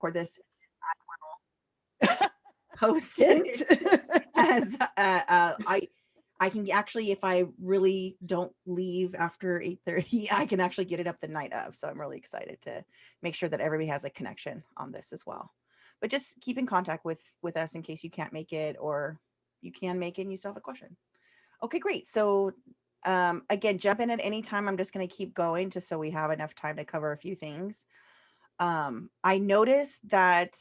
record this, post it as I can actually, if I really don't leave after 8:30, I can actually get it up the night of. So I'm really excited to make sure that everybody has a connection on this as well. But just keep in contact with us in case you can't make it, or you can make it and you still have a question. Okay, great. So again, jump in at any time. I'm just going to keep going just so we have enough time to cover a few things. I noticed that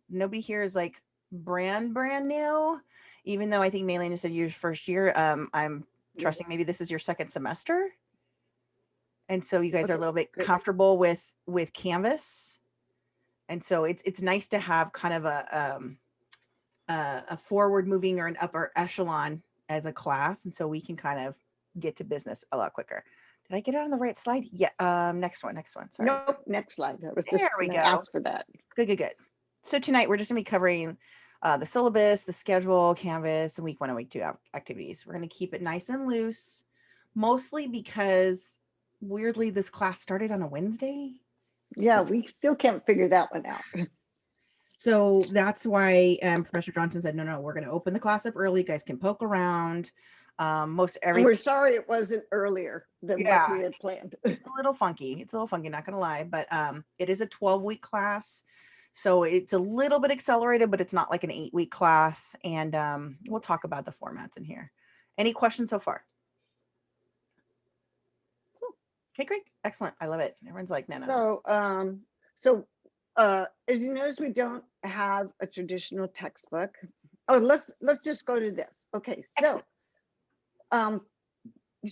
nobody here is like brand new, even though I think Maylene said your first year. I'm trusting maybe this is your second semester, and so you guys are a little bit comfortable with Canvas, and so it's nice to have kind of a forward moving or an upper echelon as a class, and so we can kind of get to business a lot quicker. Did I get it on the right slide? Yeah. Next one. Sorry. Nope. Next slide. I was just There we go. ask for that. Good. So tonight we're just going to be covering the syllabus, the schedule, Canvas, and week 1 and week 2 activities. We're going to keep it nice and loose, mostly because weirdly this class started on a Wednesday. Yeah, we still can't figure that one out. So that's why Professor Johnson said, no, we're going to open the class up early. You guys can poke around. Most everything. We're sorry it wasn't earlier than what we had planned. It's a little funky, not gonna lie, but it is a 12-week class, so it's a little bit accelerated, but it's not like an 8-week class. And we'll talk about the formats in here. Any questions so far? Okay, great, excellent. I love it. Everyone's like, no. So as you notice, we don't have a traditional textbook. Oh, let's just go to this. Okay, so so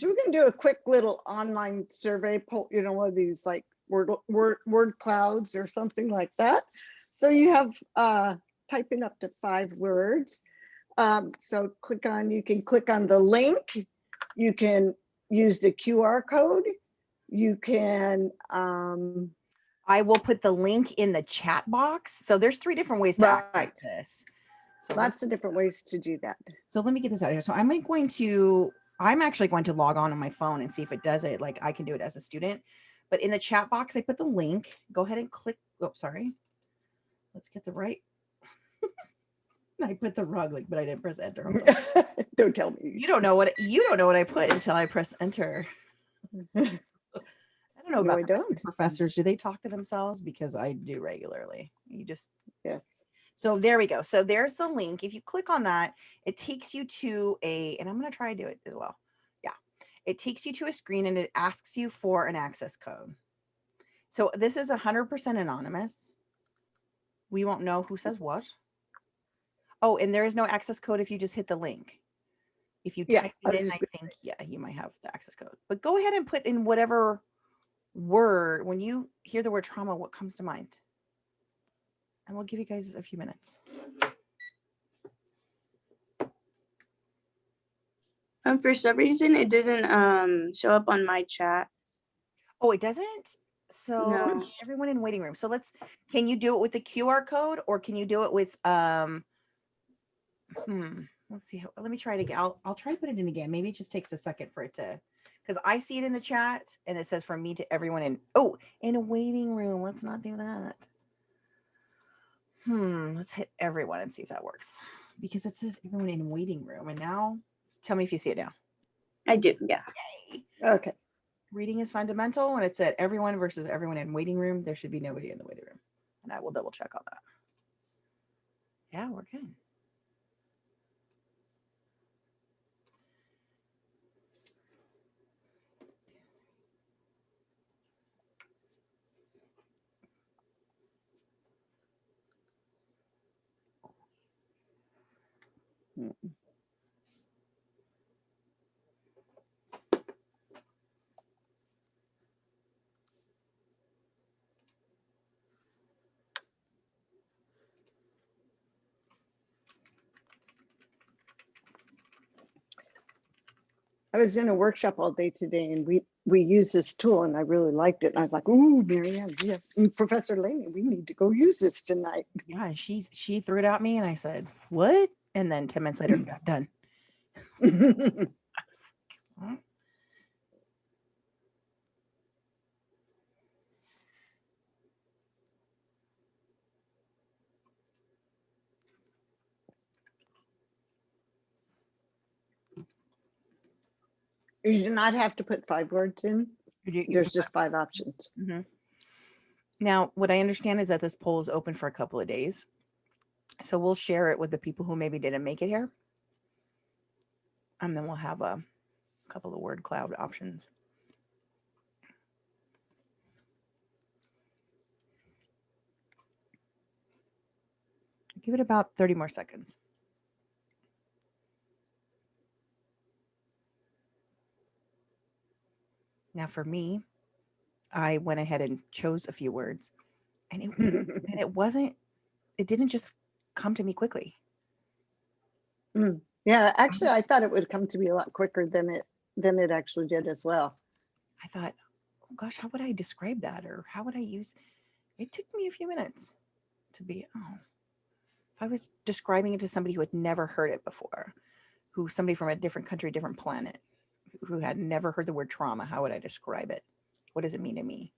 we're going to do a quick little online survey poll, one of these like word clouds or something like that. So you have type in up to 5 words. So you can click on the link. You can use the QR code. You can I will put the link in the chat box. So there's 3 different ways to access this. So lots of different ways to do that. So let me get this out here. So I'm actually going to log on my phone and see if it does it. Like I can do it as a student, but in the chat box, I put the link. Go ahead and click. Oh, sorry. Let's get the right. I put the wrong link, but I didn't press enter. Don't tell me. You don't know what I put until I press enter. I don't know about professors. Do they talk to themselves? Because I do regularly. Yeah. So there we go. So there's the link. If you click on that, it takes you to and I'm going to try to do it as well. Yeah. It takes you to a screen and it asks you for an access code. So this is 100% anonymous. We won't know who says what. Oh, and there is no access code if you just hit the link. If you type it in, I think, you might have the access code. But go ahead and put in whatever word, when you hear the word trauma, what comes to mind? And we'll give you guys a few minutes. For some reason, it doesn't show up on my chat. Oh, it doesn't? So no. Everyone in waiting room. So can you do it with the QR code, or can you do it with, let's see. Let me try it again. I'll try to put it in again. Maybe it just takes a second for it to, because I see it in the chat and it says from me to everyone in a waiting room. Let's not do that. Let's hit everyone and see if that works, because it says everyone in waiting room. And now tell me if you see it now. I do. Yeah. Yay. Okay. Reading is fundamental. When it said everyone versus everyone in waiting room, there should be nobody in the waiting room. And I will double check on that. Yeah, we're good. I was in a workshop all day today, and we used this tool, and I really liked it. And I was like, "Ooh, Marianne, yeah, Professor Laney, we need to go use this tonight." Yeah, and she threw it at me, and I said, "What?" And then 10 minutes later, got done. You do not have to put 5 words in. You There's can just 5 options. put- Now, what I understand is that this poll is open for a couple of days. So we'll share it with the people who maybe didn't make it here. And then we'll have a couple of word cloud options. Give it about 30 more seconds. Now for me, I went ahead and chose a few words, and it didn't just come to me quickly. Yeah, actually, I thought it would come to me a lot quicker than it actually did as well. I thought, oh gosh, how would I describe that? Or how would I use, it took me a few minutes to be, if I was describing it to somebody who had never heard it before, somebody from a different country, different planet, who had never heard the word trauma, how would I describe it? What does it mean to me?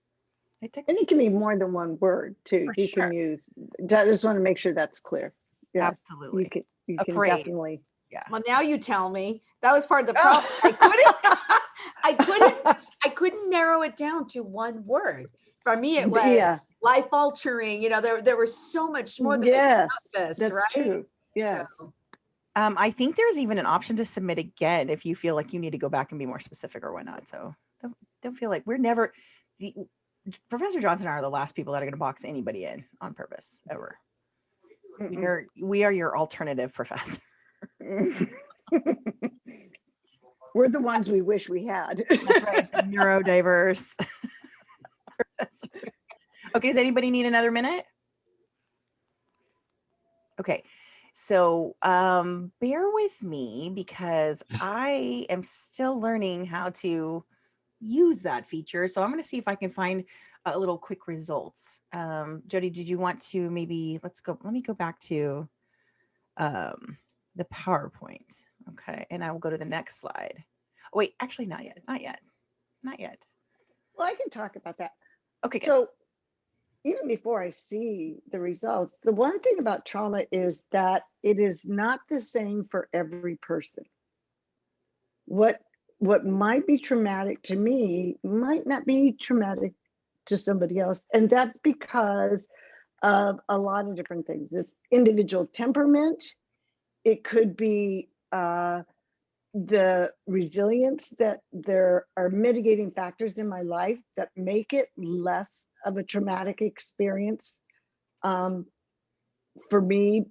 And it can be more than one word too. For You sure. can use, I just want to make sure that's clear. Yeah, Absolutely. you A can phrase. definitely. Yeah. Well, now you tell me. That was part of the problem. I couldn't narrow it down to one word. For me, it was life altering. You know, there was so much more than this, that's right? true. Yeah. So, I think there's even an option to submit again if you feel like you need to go back and be more specific or whatnot. So don't feel like Professor Johnson and I are the last people that are going to box anybody in on purpose ever. We are your alternative professor. We're the ones we wish we had. That's right. The neurodiverse professors. Okay. Does anybody need another minute? Okay. So bear with me because I am still learning how to use that feature. So I'm going to see if I can find a little quick results. Jody, did you want to maybe, let me go back to the PowerPoint. Okay. And I will go to the next slide. Oh, wait, actually not yet. Well, I can talk about that. Okay. Good. So even before I see the results, the one thing about trauma is that it is not the same for every person. What might be traumatic to me might not be traumatic to somebody else. And that's because of a lot of different things. It's individual temperament. It could be the resilience, that there are mitigating factors in my life that make it less of a traumatic experience for me.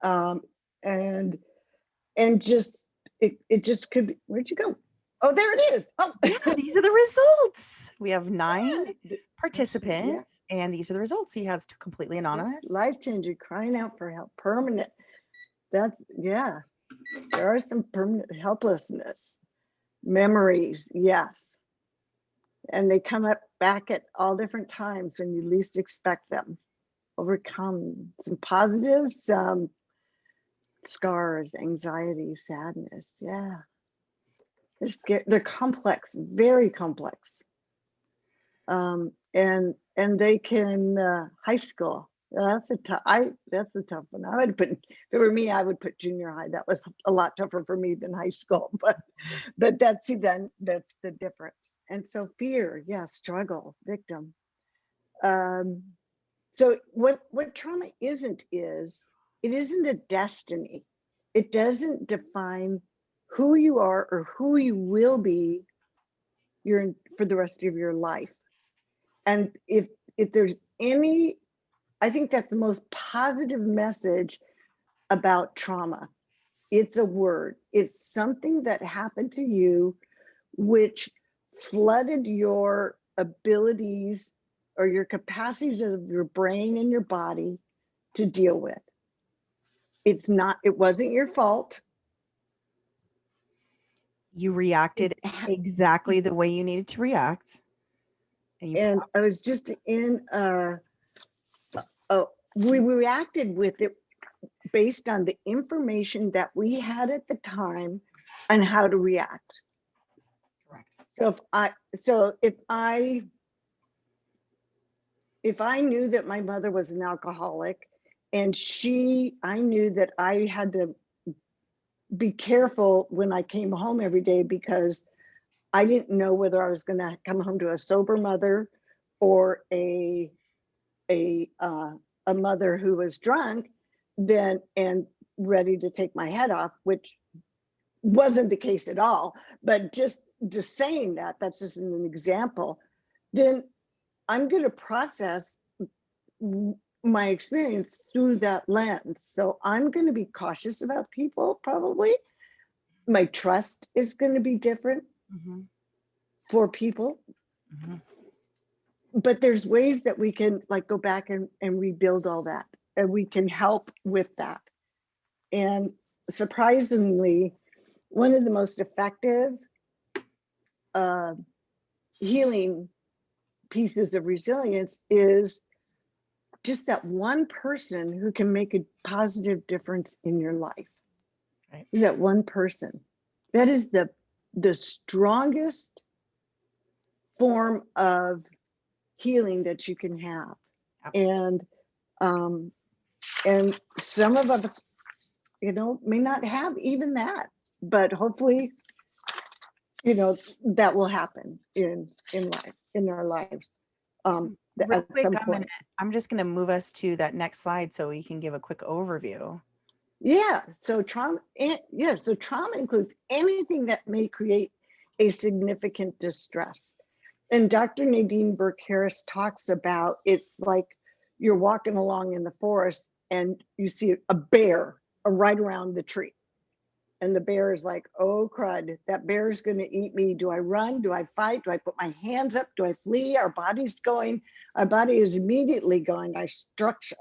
And just, it just could be, where'd you go? Oh, there it is. Oh, yeah, these are the results. We have 9 participants, and these are the results. He has completely anonymous. Life-changing, crying out for help, permanent. That's, there are some permanent helplessness. Memories, yes. And they come up back at all different times when you least expect them. Overcome some positives, some scars, anxiety, sadness, They're complex, very complex. And they can, high school. That's a tough one. I would put, if it were me, I would put junior high. That was a lot tougher for me than high school, but that's the difference. And so fear, struggle, victim. So what trauma isn't is, it isn't a destiny. It doesn't define who you are or who you will be for the rest of your life. And if there's any, I think that's the most positive message about trauma. It's a word. It's something that happened to you, which flooded your abilities or your capacities of your brain and your body to deal with. It wasn't your fault. You reacted exactly the way you needed to react. And I was just in, we reacted with it based on the information that we had at the time and how to react. Correct. So if I knew that my mother was an alcoholic, and I knew that I had to be careful when I came home every day because I didn't know whether I was going to come home to a sober mother or a mother who was drunk then and ready to take my head off, which wasn't the case at all. But just saying that, that's just an example. Then I'm going to process my experience through that lens. So I'm going to be cautious about people, probably. My trust is going to be different for people. But there's ways that we can like go back and rebuild all that, and we can help with that. And surprisingly, one of the most effective healing pieces of resilience is just that one person who can make a positive difference in your life. Right. That one person. That is the strongest form of healing that you can have. Absolutely. And some of us, may not have even that, but hopefully, that will happen in life, in our lives. Real quick, I'm just going to move us to that next slide so we can give a quick overview. Yeah. So trauma includes anything that may create a significant distress. And Dr. Nadine Burke-Harris talks about, it's like you're walking along in the forest and you see a bear right around the tree. And the bear is like, oh crud, that bear is going to eat me. Do I run? Do I fight? Do I put my hands up? Do I flee? Our body is immediately going.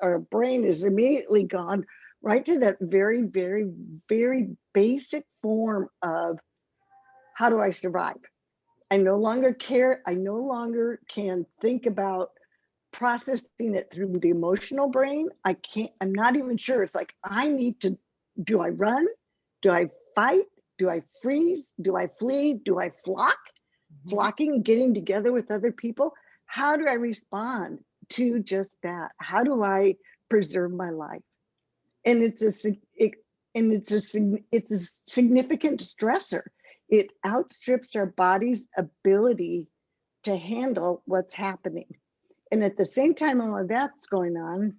Our brain is immediately gone right to that very, very, very basic form of how do I survive? I no longer care. I no longer can think about processing it through the emotional brain. I'm not even sure. It's like, do I run? Do I fight? Do I freeze? Do I flee? Do I flock? Flocking, getting together with other people. How do I respond to just that? How do I preserve my life? And it's a significant stressor. It outstrips our body's ability to handle what's happening. And at the same time all of that's going on,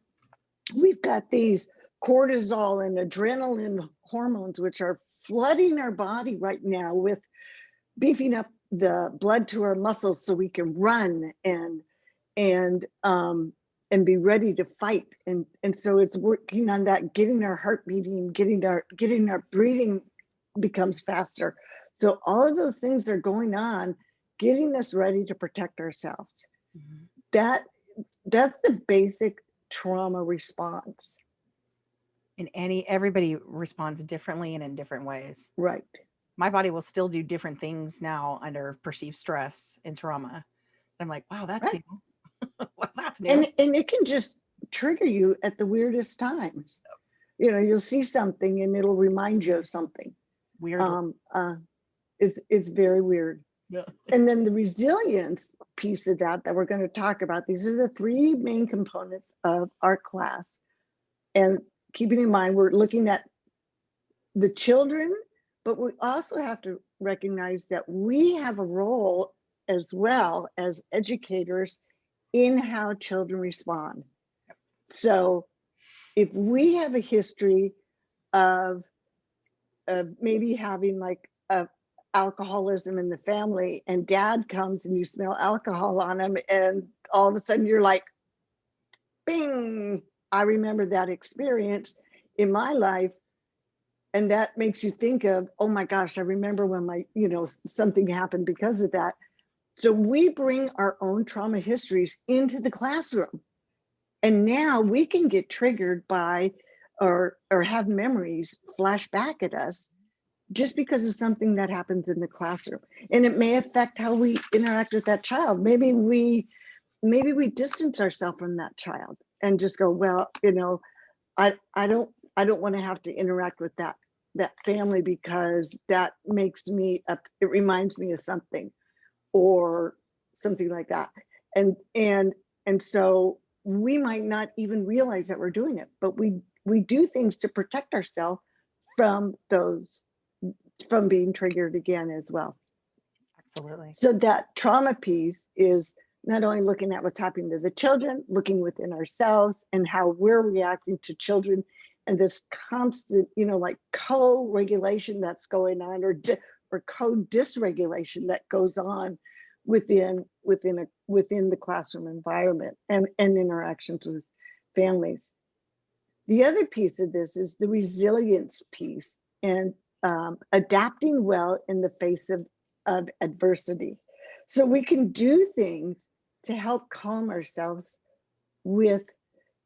we've got these cortisol and adrenaline hormones, which are flooding our body right now with beefing up the blood to our muscles so we can run and be ready to fight. And so it's working on that, getting our heart beating, getting our breathing becomes faster. So all of those things are going on, getting us ready to protect ourselves. That's the basic trauma response. And everybody responds differently and in different ways. Right. My body will still do different things now under perceived stress and trauma. I'm like, wow, that's new. Well, that's new. And it can just trigger you at the weirdest times. You'll see something and it'll remind you of something. Weird. It's very weird. Yeah. And then the resilience piece of that we're going to talk about. These are the three main components of our class. And keeping in mind, we're looking at the children, but we also have to recognize that we have a role as well as educators in how children respond. So if we have a history of maybe having like alcoholism in the family, and dad comes and you smell alcohol on him, and all of a sudden you're like, bing, I remember that experience in my life. And that makes you think of, oh my gosh, I remember when something happened because of that. So we bring our own trauma histories into the classroom. And now we can get triggered by or have memories flash back at us just because of something that happens in the classroom. And it may affect how we interact with that child. Maybe we distance ourselves from that child and just go, well, I don't want to have to interact with that family because that makes me it reminds me of something or something like that. And so we might not even realize that we're doing it, but we do things to protect ourselves from being triggered again as well. Absolutely. So that trauma piece is not only looking at what's happening to the children, looking within ourselves and how we're reacting to children, and this constant, like co-regulation that's going on, or co-dysregulation that goes on within the classroom environment and interactions with families. The other piece of this is the resilience piece, and adapting well in the face of adversity. So we can do things to help calm ourselves with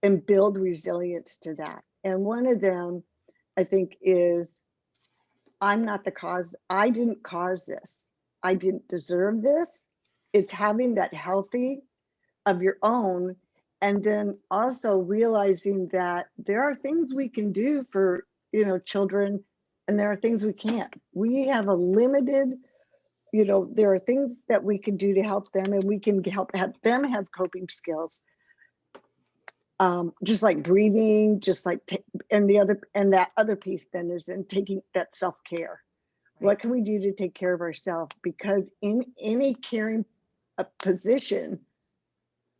and build resilience to that. And one of them, I think, is I'm not the cause. I didn't cause this. I didn't deserve this. It's having that healthy of your own. And then also realizing that there are things we can do for, children, and there are things we can't. We have a limited, there are things that we can do to help them, and we can help them have coping skills. Just like breathing, just like, and that other piece then is in taking that self-care. Right. What can we do to take care of ourselves? Because in any caring position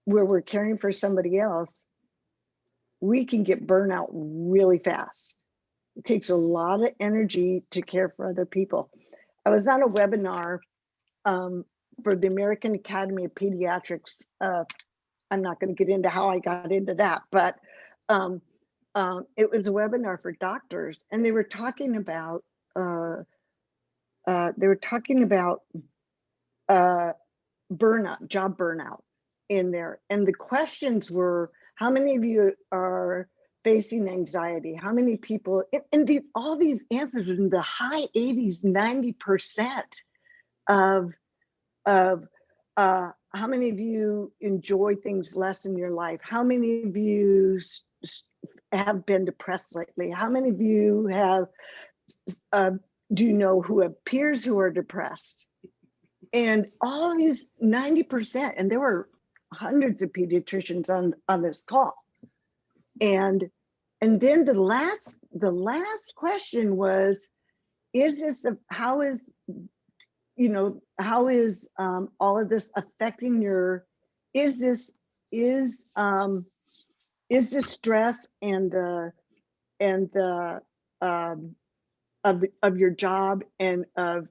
where we're caring for somebody else, we can get burnout really fast. It takes a lot of energy to care for other people. I was on a webinar for the American Academy of Pediatrics. I'm not going to get into how I got into that, but it was a webinar for doctors, and they were talking about burnout, job burnout in there. And the questions were, how many of you are facing anxiety? How many people, and all these answers in the high 80s, 90% of how many of you enjoy things less in your life? How many of you have been depressed lately? How many of you have, do you know who have peers who are depressed? And all these 90%, and there were hundreds of pediatricians on this call. And then the last question was, how is all of this affecting is this stress and the of your job and of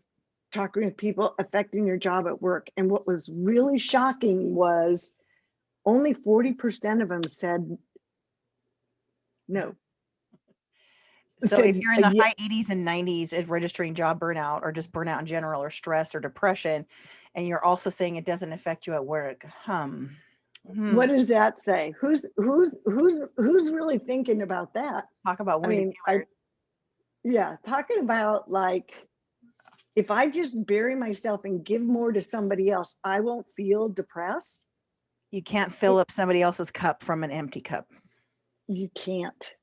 talking with people affecting your job at work? And what was really shocking was only 40% of them said no. So if you're in the high 80s and 90s of registering job burnout, or just burnout in general, or stress or depression, and you're also saying it doesn't affect you at work, what does that say? Who's really thinking about that? Talk about talking about, like, if I just bury myself and give more to somebody else, I won't feel depressed. You can't fill up somebody else's cup from an empty cup. You can't.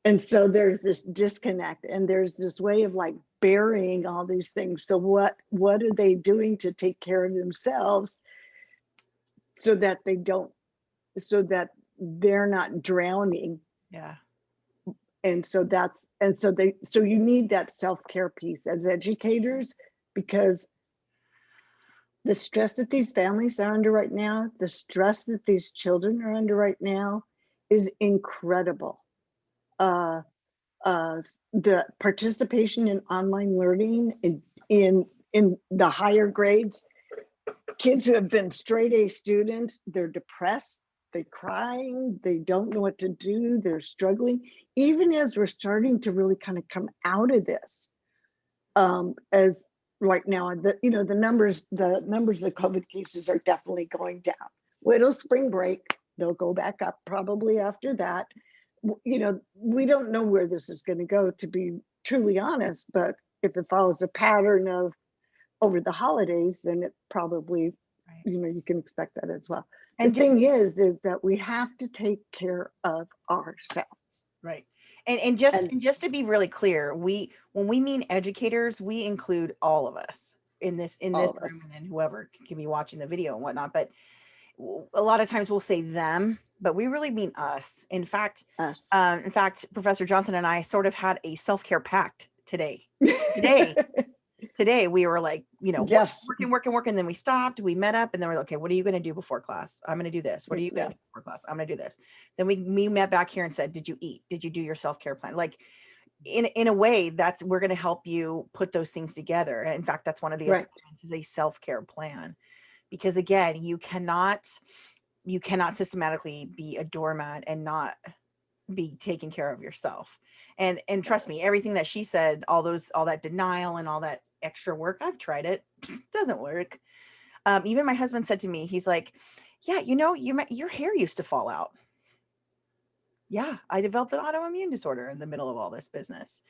And so there's this disconnect, and there's this way of like burying all these things. So what are they doing to take care of themselves so that they're not drowning? Yeah. And so you need that self-care piece as educators, because the stress that these families are under right now, the stress that these children are under right now is incredible. The participation in online learning in the higher grades, kids who have been straight A students, they're depressed, they're crying, they don't know what to do, they're struggling. Even as we're starting to really kind of come out of this, as right now, the numbers of COVID cases are definitely going down. Wait till spring break, they'll go back up probably after that. We don't know where this is going to go, to be truly honest, but if it follows a pattern of over the holidays, then it probably, right, you can expect that as well. And the thing is that we have to take care of ourselves. Right. And just to be really clear, when we mean educators, we include all of us in this room, and then whoever can be watching the video and whatnot. But a lot of times we'll say them, but we really mean us. In fact, Professor Johnson and I sort of had a self-care pact today. today we were like, Yes. working. Then we stopped, we met up, and then we're like, okay, what are you going to do before class? I'm going to do this. What are you going to do before class? I'm going to do this. Then we met back here and said, did you eat? Did you do your self-care plan? Like in a way, we're going to help you put those things together. And in fact, that's one of the assignments is a self-care plan, because again, you cannot systematically be a doormat and not be taking care of yourself. And trust me, everything that she said, all that denial and all that extra work, I've tried it. Doesn't work. Even my husband said to me, he's like, yeah, your hair used to fall out. Yeah, I developed an autoimmune disorder in the middle of all this business.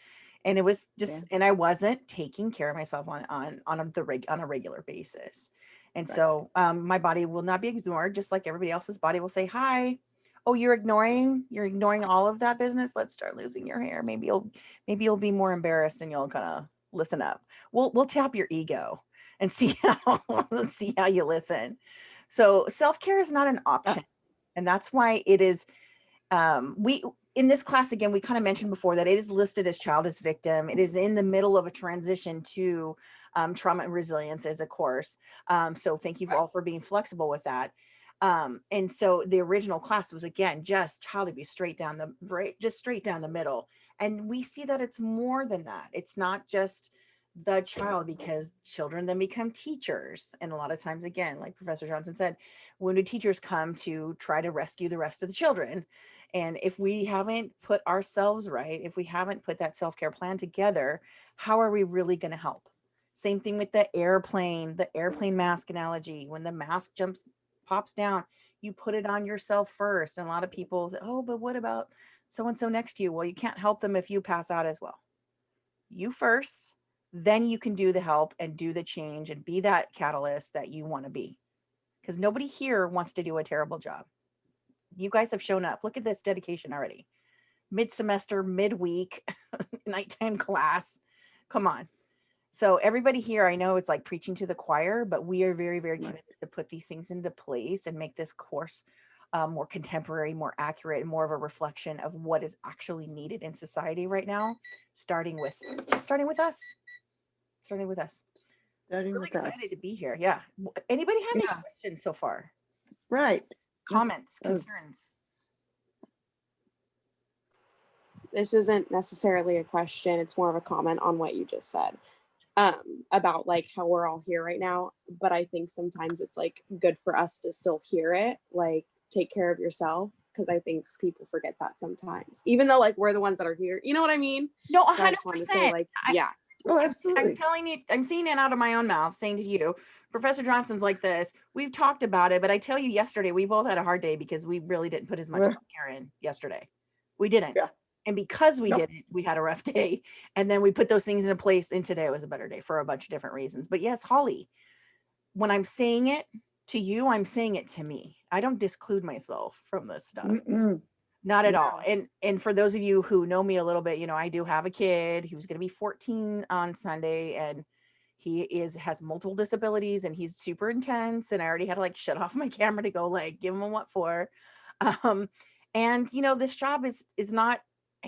And it was just, and I wasn't taking care of myself on a regular basis. And so my body will not be ignored, just like everybody else's body will say, hi, oh, you're ignoring all of that business. Let's start losing your hair. Maybe you'll be more embarrassed and you'll kind of listen up. We'll tap your ego and see how you listen. So self-care is not an option. And that's why it is, in this class, again, we kind of mentioned before that it is listed as child as victim. It is in the middle of a transition to trauma and resilience as a course. So thank you all for being flexible with that. And so the original class was, again, just child abuse straight down the middle. And we see that it's more than that. It's not just the child, because children then become teachers. And a lot of times, again, like Professor Johnson said, wounded teachers come to try to rescue the rest of the children. And if we haven't put ourselves right, if we haven't put that self-care plan together, how are we really going to help? Same thing with the airplane mask analogy. When the mask pops down, you put it on yourself first. And a lot of people say, oh, but what about so-and-so next to you? Well, you can't help them if you pass out as well. You first, then you can do the help and do the change and be that catalyst that you want to be. Because nobody here wants to do a terrible job. You guys have shown up. Look at this dedication already. Mid-semester, midweek, nighttime class. Come on. So everybody here, I know it's like preaching to the choir, but we are very, very committed to put these things into place and make this course more contemporary, more accurate, and more of a reflection of what is actually needed in society right now, starting with us. So really excited to be here. Yeah. Anybody have any questions so far? Right. Comments, concerns? This isn't necessarily a question. It's more of a comment on what you just said about like how we're all here right now. But I think sometimes it's like good for us to still hear it, like take care of yourself. Because I think people forget that sometimes, even though like we're the ones that are here. You know what I mean? No, 100%. So I just wanted to say, like, yeah. Oh, absolutely. I'm telling you, I'm seeing it out of my own mouth, saying to you, Professor Johnson's like this. We've talked about it, but I tell you, yesterday we both had a hard day because we really didn't put as much self-care in yesterday. We didn't. Yeah. And because we didn't, we had a rough day. And then we put those things into place, and today was a better day for a bunch of different reasons. But yes, Holly, when I'm saying it to you, I'm saying it to me. I don't disclude myself from this stuff. Not at all. And for those of you who know me a little bit, I do have a kid who's going to be 14 on Sunday, and he has multiple disabilities, and he's super intense. And I already had to like shut off my camera to go like give him a what for. And this job is not,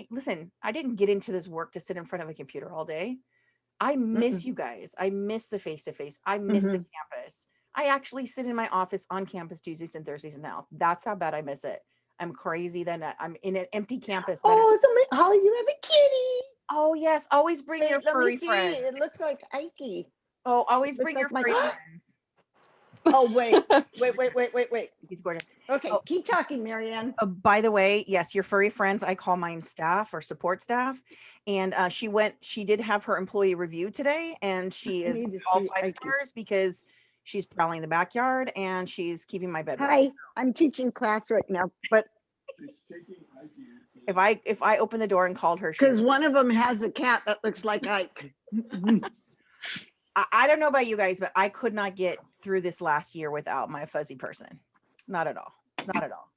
listen, I didn't get into this work to sit in front of a computer all day. I miss you guys. I miss the face-to-face. I miss the campus. I actually sit in my office on campus Tuesdays and Thursdays now. That's how bad I miss it. I'm crazy that I'm in an empty campus. Oh, it's amazing. Holly, you have a kitty. Oh, yes. Always bring your furry friends. It looks like Ike. Oh, always bring your furry friends. Oh, wait. He's gorgeous. Okay, keep talking, Marianne. By the way, yes, your furry friends, I call mine staff or support staff. And she did have her employee review today, and she is all 5 stars because she's prowling the backyard and she's keeping my bed. Hi, I'm teaching class right now, but if I open the door and called her, because one of them has a cat that looks like Ike. I don't know about you guys, but I could not get through this last year without my fuzzy person. Not at all. Not at all.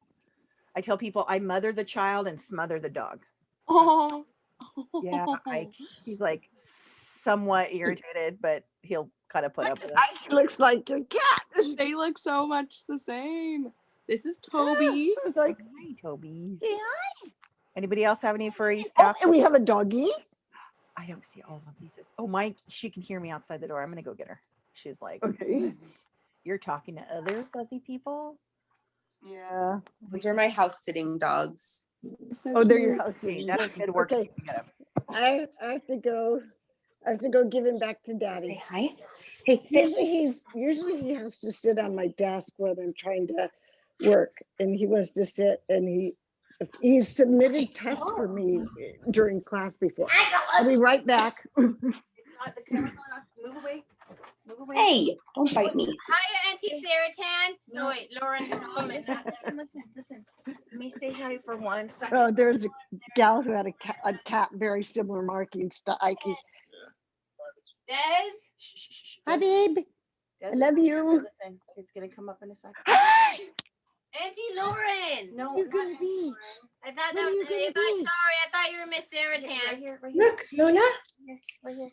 I tell people I mother the child and smother the dog. Oh. Yeah, he's like somewhat irritated, but he'll kind of put up with it. Ike looks like your cat. They look so much the same. This is Toby. It's like, hi, Toby. say hi. Anybody else have any furry stuff? And we have a doggie. I don't see all the pieces. Oh, Mike, she can hear me outside the door. I'm gonna go get her. She's like, Okay. "What? You're talking to other fuzzy people?" Yeah. Those were my house sitting dogs. So Oh, they're your cute. house. Okay, sitting. that's good work. Okay. Keeping it up. I have to go. I have to go give him back to Say Daddy. hi. Hey, sit. Usually he has to sit on my desk when I'm trying to work, and he wants to sit, and he submitted tests for me during class before. I'll be right back. It's not the camera's not on. Move away. Move away. Hey, don't bite me. Hiya, Auntie Sarah Tan. No. No, wait, Lauren. Listen. Let me say hi for 1 second. Oh, there's a gal who had a cat very similar markings to Ike. Des. Shh. Hi, babe. I love you. Listen, it's gonna come up in a second. Hi. Auntie Lauren. No, You not gonna be? I thought What are you gonna sorry, be? I thought you were Miss Sarah right Tan. here. Look, Lola. Right here.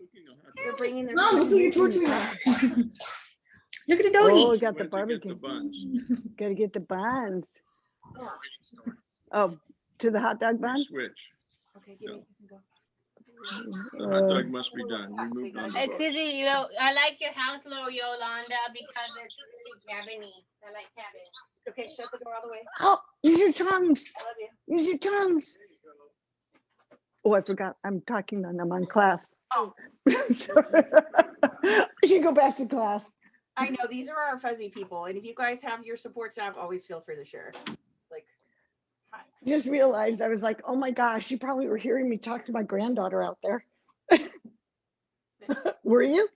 They're bringing their Mom, look who you're torturing. Look at the Oh, doggy. we got the barbecue. Gotta get the buns. Oh, to the hot dog bun? Switch. Okay, give me this and go. The hot dog must be done. We moved on. Hey, Susie, I like your house, little Yolanda, because it's really cabiny. I like cabin. Okay, shut the door all the way. Oh, use your tongues. I love you. Use your tongues. Oh, I forgot. I'm talking and I'm on class. Oh. I should go back to class. I know these are our fuzzy people, and if you guys have your support staff, always feel free to share. Like, hi. Just realized I was like, oh my gosh, you probably were hearing me talk to my granddaughter out there. Were you?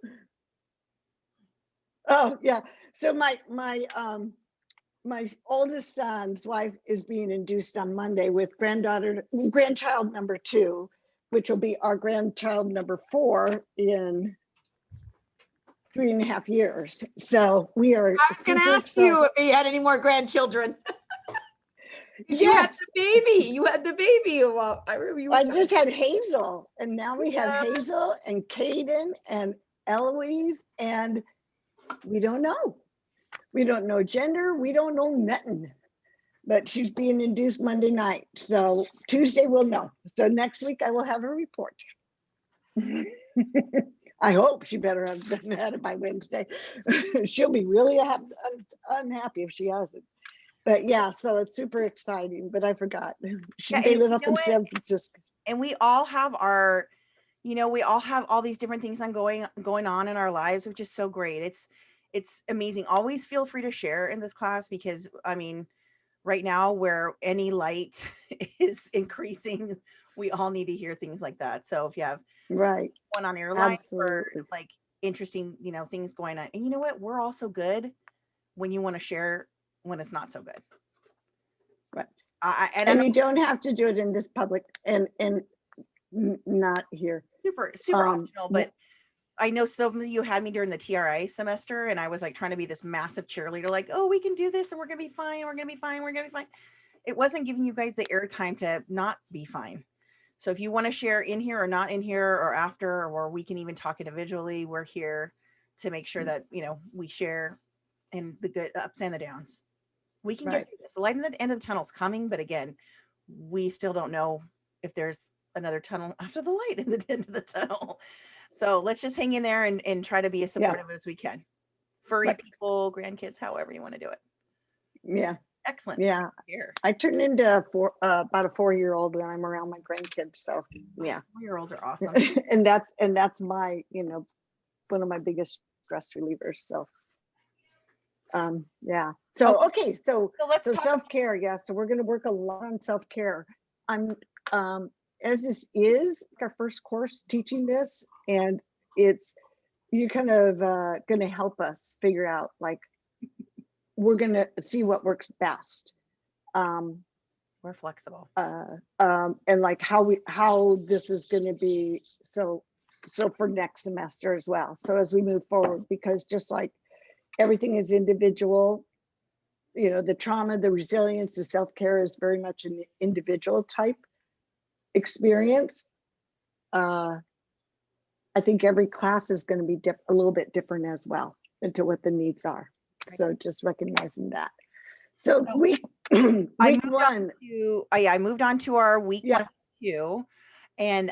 Oh yeah. So my oldest son's wife is being induced on Monday with grandchild number 2, which will be our grandchild number 4 in 3.5 years. So we are. I was going to ask you if you had any more grandchildren. You had Yes, the baby. You had the baby. Well, I remember you. I just had Hazel, and now we have Hazel and Caden and Eloise, and we don't know. We don't know gender. We don't know nothing. But she's being induced Monday night. So Tuesday we'll know. So next week I will have a report. I hope she better have had it by Wednesday. She'll be really unhappy if she hasn't. But yeah, so it's super exciting, but I forgot. They live up in San Francisco. And we all have our, we all have all these different things going on in our lives, which is so great. It's amazing. Always feel free to share in this class, because I mean, right now where any light is increasing, we all need to hear things like that. So if you have Right one on your life or Absolutely. like interesting, things going on, and you know what, we're also good when you want to share when it's not so good. Right. And you don't have to do it in this public and not here. super optional, but I know some of you had me during the TRI semester, and I was like trying to be this massive cheerleader, like, oh, we can do this and we're gonna be fine, we're gonna be fine, we're gonna be fine. It wasn't giving you guys the airtime to not be fine. So if you want to share in here or not in here or after, or we can even talk individually, we're here to make sure that we share in the good, the ups and the downs. We can get through this. The light at the end of the tunnel is coming, but again, we still don't know if there's another tunnel after the light in the end of the tunnel. So let's just hang in there and try to be as supportive as we can. Furry people, grandkids, however you want to do it. Yeah. Excellent. Yeah. Here. I turned into about a 4-year-old when I'm around my grandkids. So yeah. 4-year-olds are awesome. and that's my, one of my biggest stress relievers. So yeah. So okay. So let's talk self-care. Yeah. So we're gonna work a lot on self-care. I'm as this is our first course teaching this, and you're kind of gonna help us figure out, like, we're gonna see what works best. We're flexible. And like how this is gonna be so for next semester as well. So as we move forward, because just like everything is individual, the trauma, the resilience, the self-care is very much an individual type experience. I think every class is going to be a little bit different as well into what the needs are. So just recognizing that. So week I one. moved on to our week 1 2, and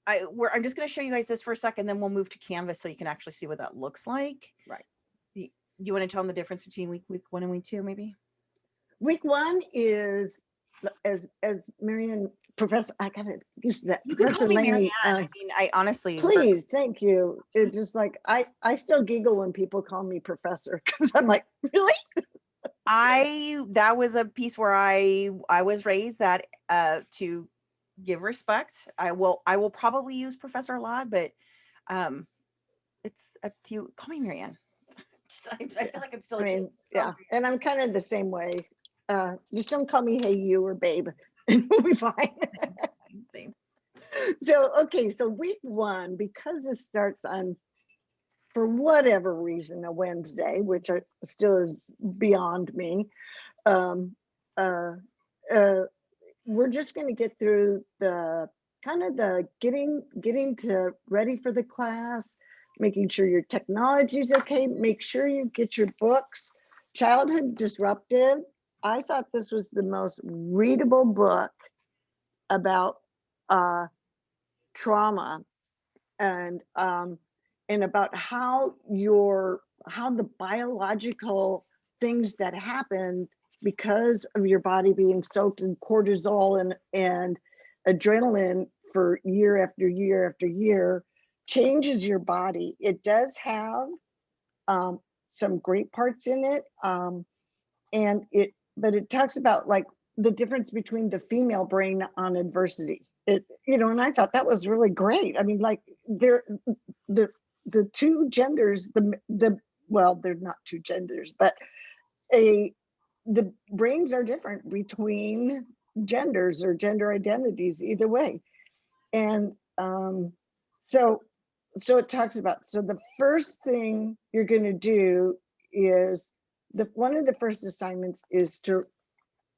I'm just going to show you guys this for a second, then we'll move to Canvas so you can actually see what that looks like. Right. You want to tell them the difference between week 1 and week 2, maybe? Week 1 is, as Marianne, Professor, I gotta use that. You can call Professor me Laney, Marianne. I mean, I honestly. please, thank you. It's just like, I still giggle when people call me professor, because I'm like, really? That was a piece where I was raised that to give respect. I will probably use professor a lot, but it's up to you. Call me Marianne. I feel like I'm still. I mean, yeah, and I'm kind of the same way. Just don't call me hey you or babe, and we'll be fine. Same. So okay, so week 1, because it starts on, for whatever reason, a Wednesday, which still is beyond me. We're just going to get through the kind of the getting to ready for the class, making sure your technology is okay, make sure you get your books. Childhood Disruptive, I thought this was the most readable book about trauma and about how the biological things that happen because of your body being soaked in cortisol and adrenaline for year after year after year changes your body. It does have some great parts in it, but it talks about like the difference between the female brain on adversity. And I thought that was really great. I mean, like the two genders, well, they're not two genders, but the brains are different between genders or gender identities either way. And so it talks about, so the first thing you're going to do is one of the first assignments is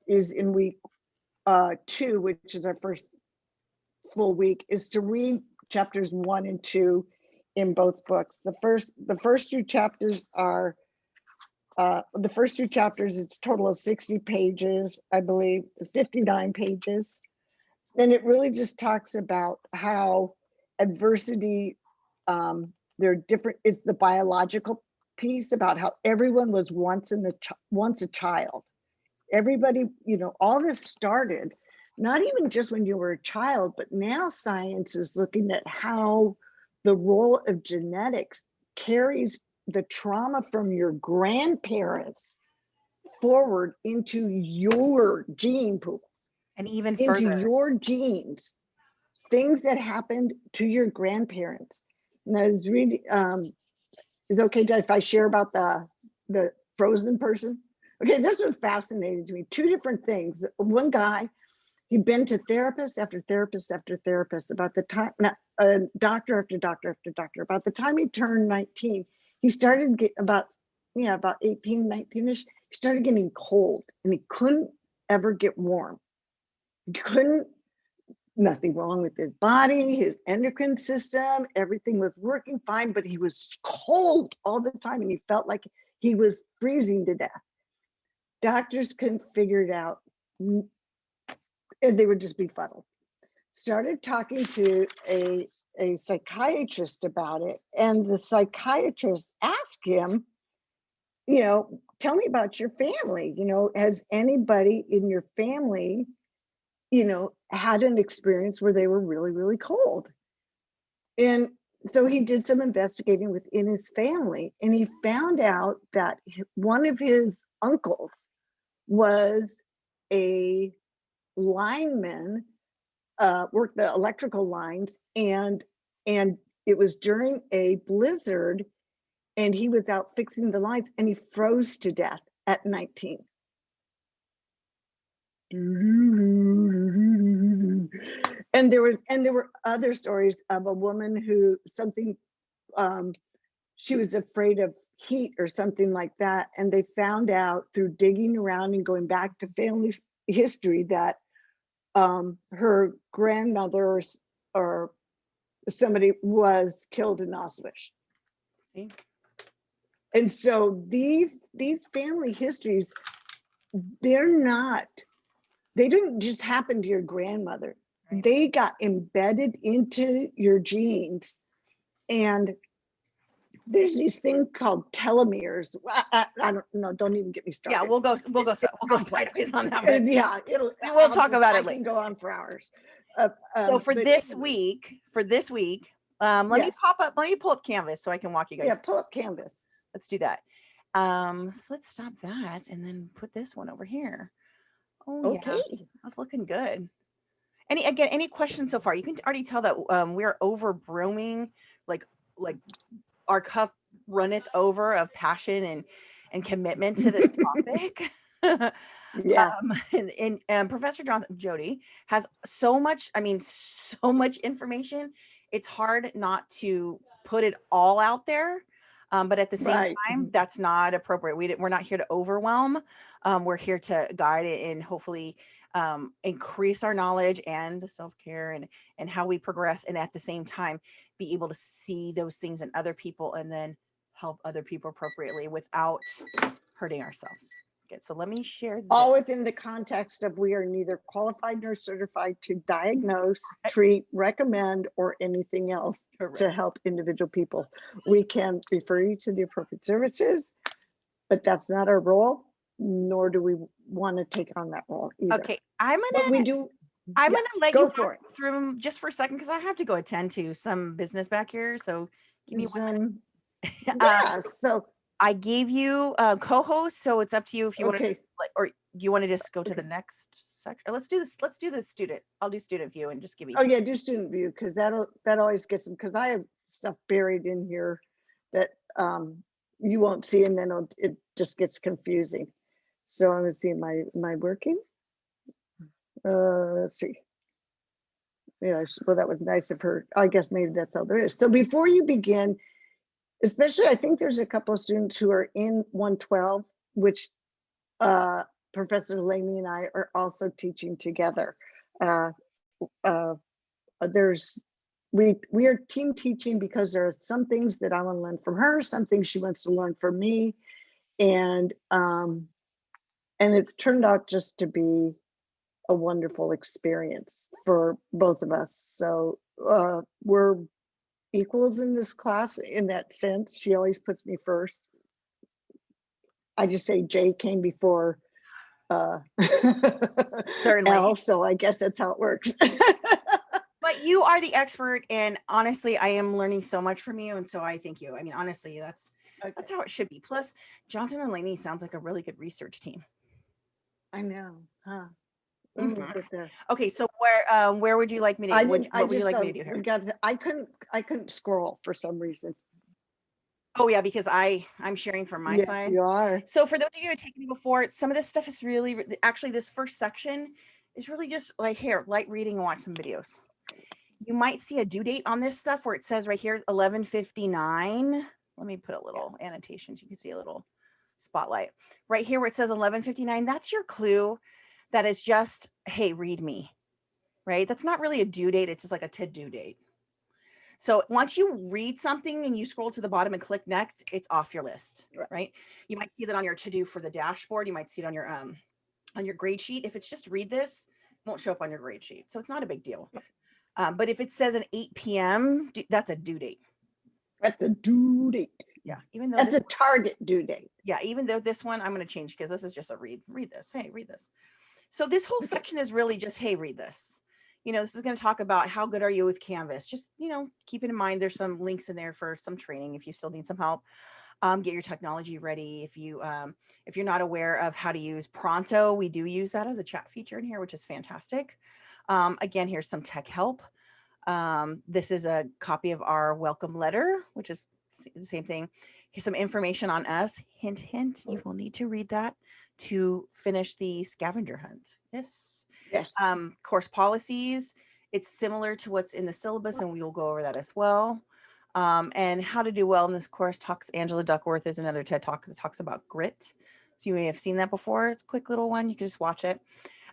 in week 2, which is our first full week, is to read chapters 1 and 2 in both books. The first two chapters are it's a total of 60 pages, I believe. It's 59 pages. And it really just talks about how adversity, they're different, is the biological piece about how everyone was once a child. Everybody, all this started not even just when you were a child, but now science is looking at how the role of genetics carries the trauma from your grandparents forward into your gene pool. And even further. Into your genes, things that happened to your grandparents. And I was really, is it okay if I share about the frozen person? Okay, this was fascinating to me. 2 different things. One guy, he'd been to therapist after therapist after therapist about the time, doctor after doctor after doctor. About the time he turned 19, he started about 18, 19-ish, he started getting cold and he couldn't ever get warm. Nothing wrong with his body, his endocrine system, everything was working fine, but he was cold all the time and he felt like he was freezing to death. Doctors couldn't figure it out, and they would just befuddled. Started talking to a psychiatrist about it, and the psychiatrist asked him, tell me about your family. Has anybody in your family, had an experience where they were really, really cold? And so he did some investigating within his family, and he found out that one of his uncles was a lineman, worked the electrical lines, and it was during a blizzard, and he was out fixing the lines, and he froze to death at 19. And there were other stories of a woman who she was afraid of heat or something like that, and they found out through digging around and going back to family history that her grandmother or somebody was killed in Auschwitz. See? And so these family histories, they didn't just happen to your grandmother. Right. They got embedded into your genes, and there's these things called telomeres. I don't know. Don't even get me started. Yeah, we'll go sideways on that one. Yeah, we'll talk about it I can later. go on for hours. So for but this anyway, week, let me pull up Canvas so I can walk you guys. yeah, pull up Canvas. Let's do that. So let's stop that and then put this one over here. Oh yeah, Okay. this is looking good. Any questions so far? You can already tell that we're over broming, like our cup runneth over of passion and commitment to this topic. Yeah. And Professor Jody has so much information. It's hard not to put it all out there. But at the same time, that's not appropriate. We're not here to overwhelm. We're here to guide it and hopefully increase our knowledge and the self-care and how we progress. And at the same time, be able to see those things in other people and then help other people appropriately without hurting ourselves. Okay, so let me share this. All within the context of we are neither qualified nor certified to diagnose, treat, recommend, or anything else to help individual people. We can refer you to the appropriate services, but that's not our role, nor do we want to take on that role either. Okay, I'm gonna let you walk through just for a second because I have to go attend to some business back here. So give me 1 minute. Yeah, so I gave you a co-host, so it's up to you if you want to, or you want to just go to the next section. Let's do this. Let's do the student. I'll do student view and just give you. Oh yeah, do student view because that always gets them because I have stuff buried in here that you won't see, and then it just gets confusing. So I'm gonna see my working. Let's see. Yeah, well, that was nice of her. I guess maybe that's all there is. So before you begin, especially, I think there's a couple of students who are in 112, which Professor Laney and I are also teaching together. We are team teaching because there are some things that I want to learn from her, some things she wants to learn from me, and it's turned out just to be a wonderful experience for both of us. So we're equals in this class in that sense. She always puts me first. I just say Jay came before Certainly. L, so I guess that's how it works. But you are the expert, and honestly, I am learning so much from you, and so I thank you. I mean, honestly, that's how it should be. Plus, Johnson and Laney sounds like a really good research team. I know, huh? Okay, so where would you like me to? What would you like me to do here? I couldn't scroll for some reason. Oh yeah, because I'm sharing from my side. You are. So for those of you who have taken it before, some of this stuff is really actually this first section is really just like here, light reading and watch some videos. You might see a due date on this stuff where it says right here 11:59. Let me put a little annotation so you can see a little spotlight right here where it says 11:59. That's your clue. That is just, hey, read me, right? That's not really a due date. It's just like a to-do date. So once you read something and you scroll to the bottom and click next, it's off your list, right? You might see that on your to-do for the dashboard. You might see it on your grade sheet. If it's just read this, it won't show up on your grade sheet. So it's not a big deal. But if it says an 8 p.m., that's a due date. That's a due date. Yeah, even though that's a target due date. Yeah, even though this one I'm going to change because this is just a read this. Hey, read this. So this whole section is really just, hey, read this. This is going to talk about how good are you with Canvas. Just, keep in mind there's some links in there for some training if you still need some help. Get your technology ready. If you're not aware of how to use Pronto, we do use that as a chat feature in here, which is fantastic. Again, here's some tech help. This is a copy of our welcome letter, which is the same thing. Here's some information on us. Hint, hint, you will need to read that to finish the scavenger hunt. Yes. Course policies. It's similar to what's in the syllabus, and we will go over that as well. And how to do well in this course Angela Duckworth is another TED Talk that talks about grit. So you may have seen that before. It's a quick little one. You can just watch it.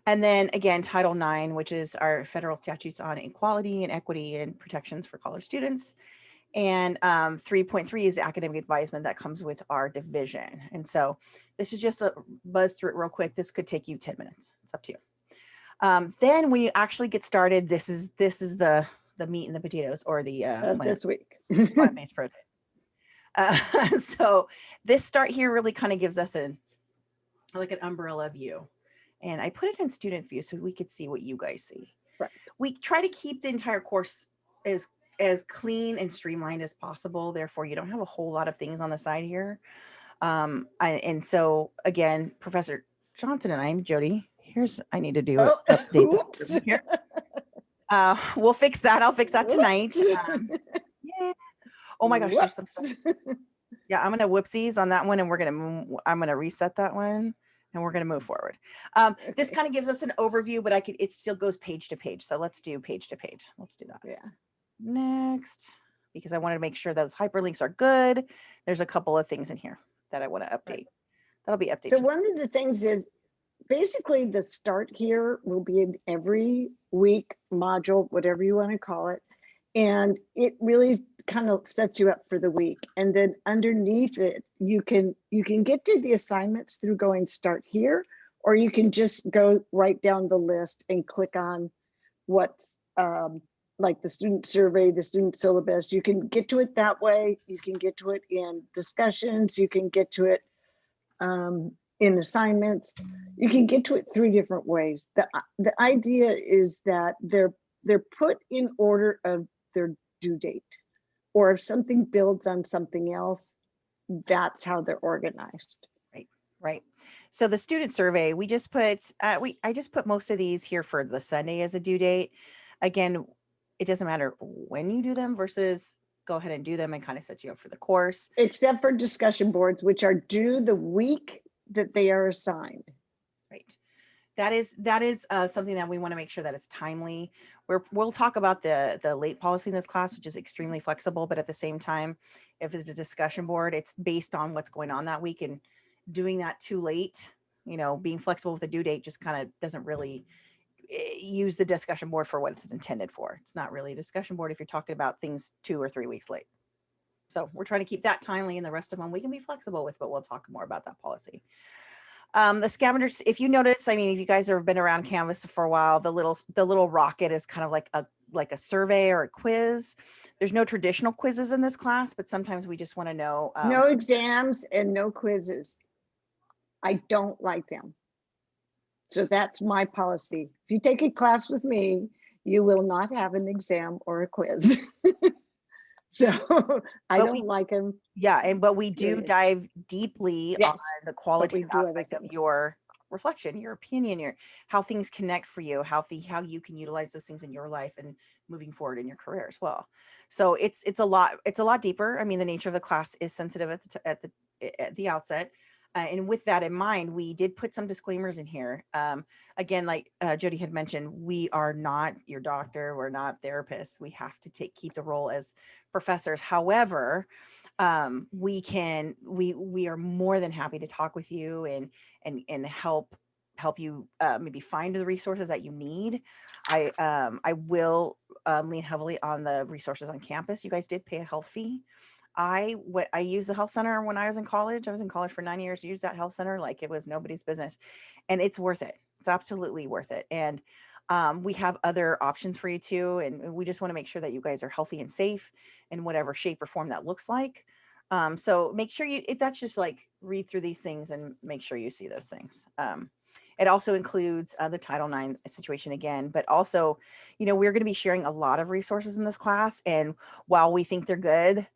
And then again, Title IX, which is our federal statutes on equality and equity and protections for college students. And 3.3 is academic advisement that comes with our division. And so this is just a buzz through it real quick. This could take you 10 minutes. It's up to you. Then when you actually get started, this is the meat and the potatoes, or the This week. plant-based protein. So this start here really kind of gives us an umbrella view, and I put it in student view so we could see what you guys see. Right. We try to keep the entire course as clean and streamlined as possible. Therefore, you don't have a whole lot of things on the side here. And so again, Professor Johnson and I'm Jody. I need to do it. Update Oops. here. We'll fix that. I'll fix that tonight. Yeah. Oh my gosh, there's some stuff. Yeah, I'm gonna whoopsies on that one, and I'm gonna reset that one, and we're gonna move forward. This kind of gives us an overview, but it still goes page to page. So let's do page to page. Let's do that. Yeah. Next, because I wanted to make sure those hyperlinks are good. There's a couple of things in here that I want to update. Right. That'll be updated. So one of the things is basically the start here will be in every week module, whatever you want to call it. And it really kind of sets you up for the week. And then underneath it, you can get to the assignments through going start here, or you can just go right down the list and click on what's like the student survey, the student syllabus. You can get to it that way. You can get to it in discussions. You can get to it in assignments. You can get to it 3 different ways. The idea is that they're put in order of their due date, or if something builds on something else, that's how they're organized. Right. So the student survey, we just put I just put most of these here for the Sunday as a due date. Again, it doesn't matter when you do them versus go ahead and do them, and kind of sets you up for the course. Except for discussion boards, which are due the week that they are assigned. Right. That is something that we want to make sure that it's timely. We'll talk about the late policy in this class, which is extremely flexible, but at the same time, if it's a discussion board, it's based on what's going on that week, and doing that too late, being flexible with the due date just kind of doesn't really use the discussion board for what it's intended for. It's not really a discussion board if you're talking about things 2 or 3 weeks late. So we're trying to keep that timely, and the rest of them we can be flexible with, but we'll talk more about that policy. The scavengers, if you notice, I mean, if you guys have been around Canvas for a while, the little rocket is kind of like a survey or a quiz. There's no traditional quizzes in this class, but sometimes we just want to know. No exams and no quizzes. I don't like them. So that's my policy. If you take a class with me, you will not have an exam or a quiz. So I don't like them. Yeah, but we do dive deeply on the qualitative aspect of your reflection, your opinion, how things connect for you, how you can utilize those things in your life and moving forward in your career as well. So it's a lot deeper. I mean, the nature of the class is sensitive at the outset. And with that in mind, we did put some disclaimers in here. Again, like Jody had mentioned, we are not your doctor. We're not therapists. We have to keep the role as professors. However, we are more than happy to talk with you and help you maybe find the resources that you need. I will lean heavily on the resources on campus. You guys did pay a health fee. I used the health center when I was in college. I was in college for 9 years, used that health center like it was nobody's business, and it's worth it. It's absolutely worth it. And we have other options for you too. And we just want to make sure that you guys are healthy and safe in whatever shape or form that looks like. So make sure that's just like read through these things and make sure you see those things. It also includes the Title IX situation again, but also, we're going to be sharing a lot of resources in this class. And while we think they're good,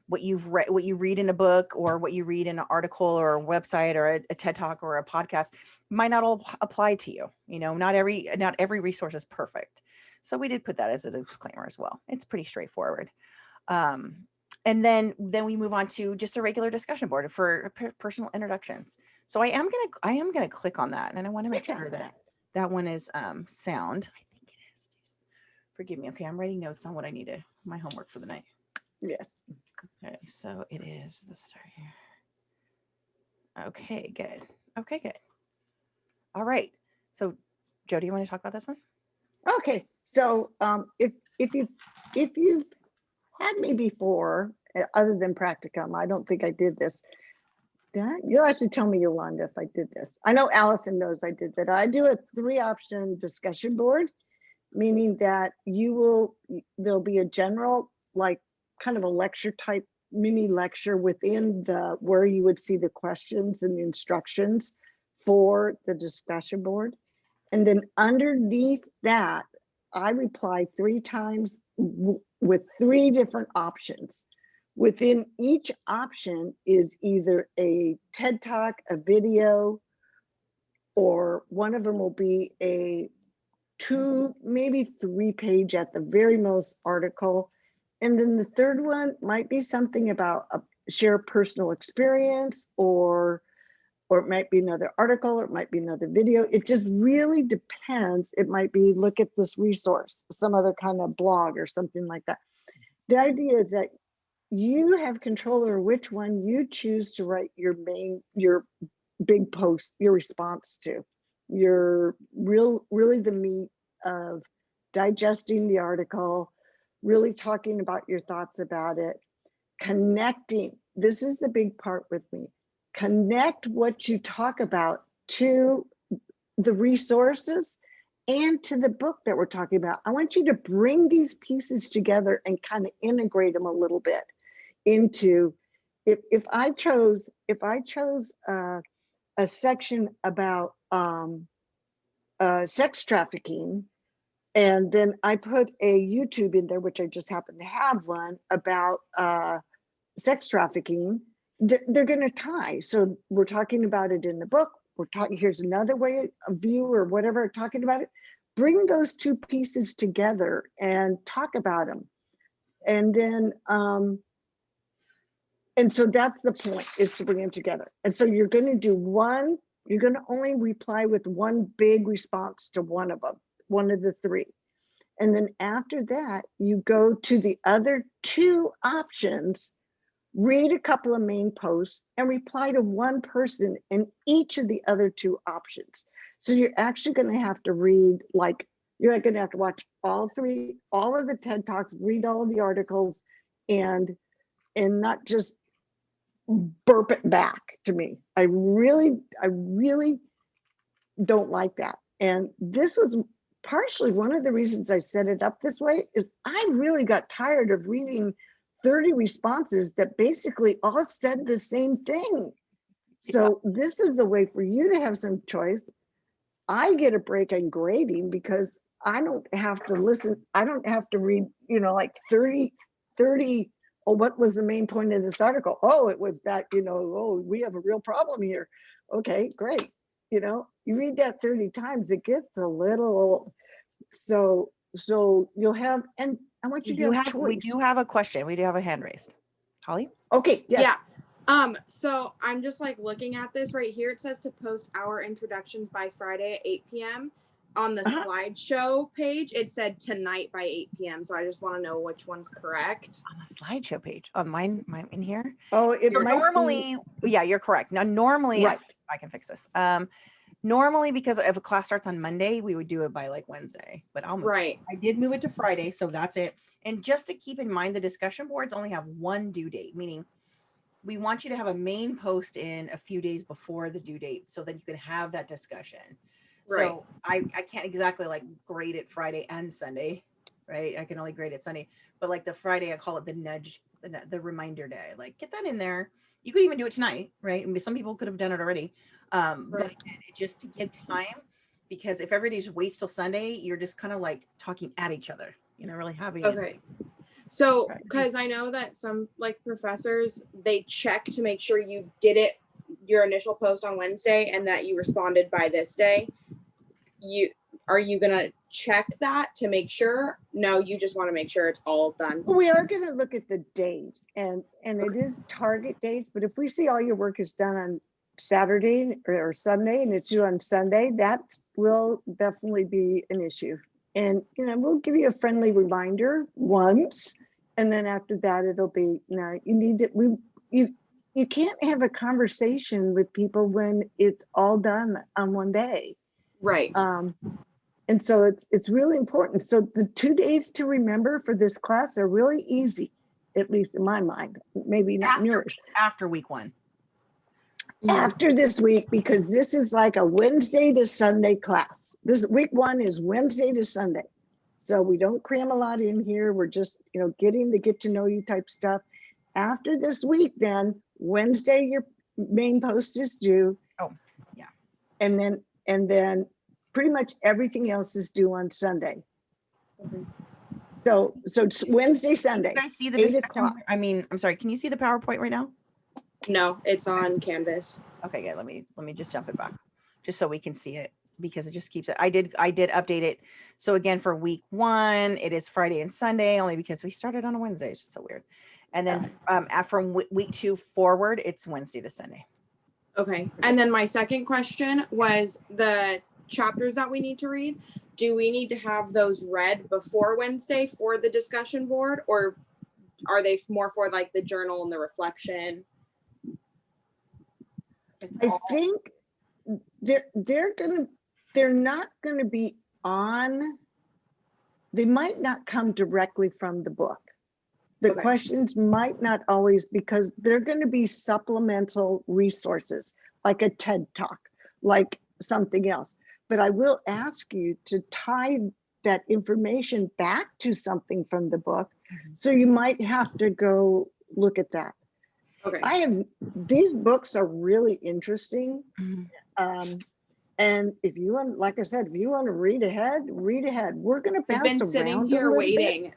what you read in a book or what you read in an article or a website or a TED Talk or a podcast might not all apply to you. Not every resource is perfect. So we did put that as a disclaimer as well. It's pretty straightforward. And then we move on to just a regular discussion board for personal introductions. So I am gonna click on that, and I want to make sure that one is sound. I think it is. Forgive me. Okay, I'm writing notes on what I need to my homework for the night. Yes. Okay, so it is the start here. Okay, good. Okay, good. All right. So, Jody, you want to talk about this one? Okay. So, if you've had me before, other than practicum, I don't think I did this. that. You'll have to tell me, Yolanda, if I did this. I know Allison knows I did that. I do a 3-option discussion board, meaning that there'll be a general, like kind of a lecture type mini lecture within where you would see the questions and the instructions for the discussion board. And then underneath that, I reply 3 times with 3 different options. Within each option is either a TED Talk, a video, or one of them will be a 2, maybe 3-page at the very most article. And then the third one might be something about share personal experience, or it might be another article, or it might be another video. It just really depends. It might be, look at this resource, some other kind of blog or something like that. The idea is that you have control over which one you choose to write your big post, your response to. Really the meat of digesting the article, really talking about your thoughts about it, connecting. This is the big part with me. Connect what you talk about to the resources and to the book that we're talking about. I want you to bring these pieces together and kind of integrate them a little bit into, if I chose a section about sex trafficking, and then I put a YouTube in there, which I just happen to have one about sex trafficking, they're going to tie. So we're talking about it in the book. We're talking, here's another way of view or whatever, talking about it. Bring those 2 pieces together and talk about them. And then, and so that's the point, is to bring them together. And so you're going to do you're going to only reply with 1 big response to one of them, one of the 3. And then after that, you go to the other 2 options, read a couple of main posts, and reply to 1 person in each of the other 2 options. So you're actually going to have to read, like, you're going to have to watch all of the TED Talks, read all of the articles, and not just burp it back to me. I really don't like that. And this was partially one of the reasons I set it up this way, is I really got tired of reading 30 responses that basically all said the same thing. So this is a way for you to have some choice. I get a break on grading because I don't have to listen. I don't have to read, like 30, oh, what was the main point of this article? Oh, it was that, oh, we have a real problem here. Okay, great. You read that 30 times, it gets a little, so you'll have, and I want you to have choice. We do have a question. We do have a hand raised. Holly? Okay, yes. Yeah. So I'm just like looking at this right here. It says to post our introductions by Friday at 8 p.m. On the slideshow page, it said tonight by 8 p.m. So I just want to know which one's correct. On the slideshow page. On mine in here? Oh, it might normally be... Yeah, you're correct. Now, normally, right. I can fix this. Normally, because if a class starts on Monday, we would do it by like Wednesday, but I'll move it. I did move it to Friday, so that's it. And just to keep in mind, the discussion boards only have 1 due date, meaning we want you to have a main post in a few days before the due date so that you can have that discussion. Right. So I can't exactly like grade it Friday and Sunday, right? I can only grade it Sunday, but like the Friday, I call it the nudge, the reminder day. Like, get that in there. You could even do it tonight, right? I mean, some people could have done it already. But again, just to get time, because if everybody just waits till Sunday, you're just kind of like talking at each other, really having it. So, because I know that some like professors, they check to make sure you did it, your initial post on Wednesday, and that you responded by this day. Are you gonna check that to make sure? No, you just want to make sure it's all done. We are going to look at the days, and it is target dates, but if we see all your work is done on Saturday or Sunday and it's due on Sunday, that will definitely be an issue. And we'll give you a friendly reminder once, and then after that it'll be, you need to, you can't have a conversation with people when it's all done on one day. Right. And so it's really important. So the 2 days to remember for this class are really easy, at least in my mind. Maybe not in yours. After week 1. after this week, because this is like a Wednesday to Sunday class. This week 1 is Wednesday to Sunday. So we don't cram a lot in here. We're just, getting the get to know you type stuff. After this week, then Wednesday, your main post is due. Oh, yeah. And then pretty much everything else is due on Sunday. So it's Wednesday, Sunday. Can you guys see the 8 discussion? o'clock. I'm sorry. Can you see the PowerPoint right now? No, it's on Canvas. Okay, good. Let me just jump it back, just so we can see it, because it just keeps it. I did update it. So again, for week 1, it is Friday and Sunday, only because we started on a Wednesday. It's just so weird. And then from week 2 forward, it's Wednesday to Sunday. Okay. And then my second question was the chapters that we need to read. Do we need to have those read before Wednesday for the discussion board, or are they more for like the journal and the reflection? I think they're not gonna be on. They might not come directly from the book. The Okay. questions might not always, because they're going to be supplemental resources, like a TED Talk, like something else. But I will ask you to tie that information back to something from the book. So you might have to go look at that. Okay. These books are really interesting. Mhm. And if you want, like I said, if you want to read ahead, read ahead. We're going to bounce I've been around sitting a here little waiting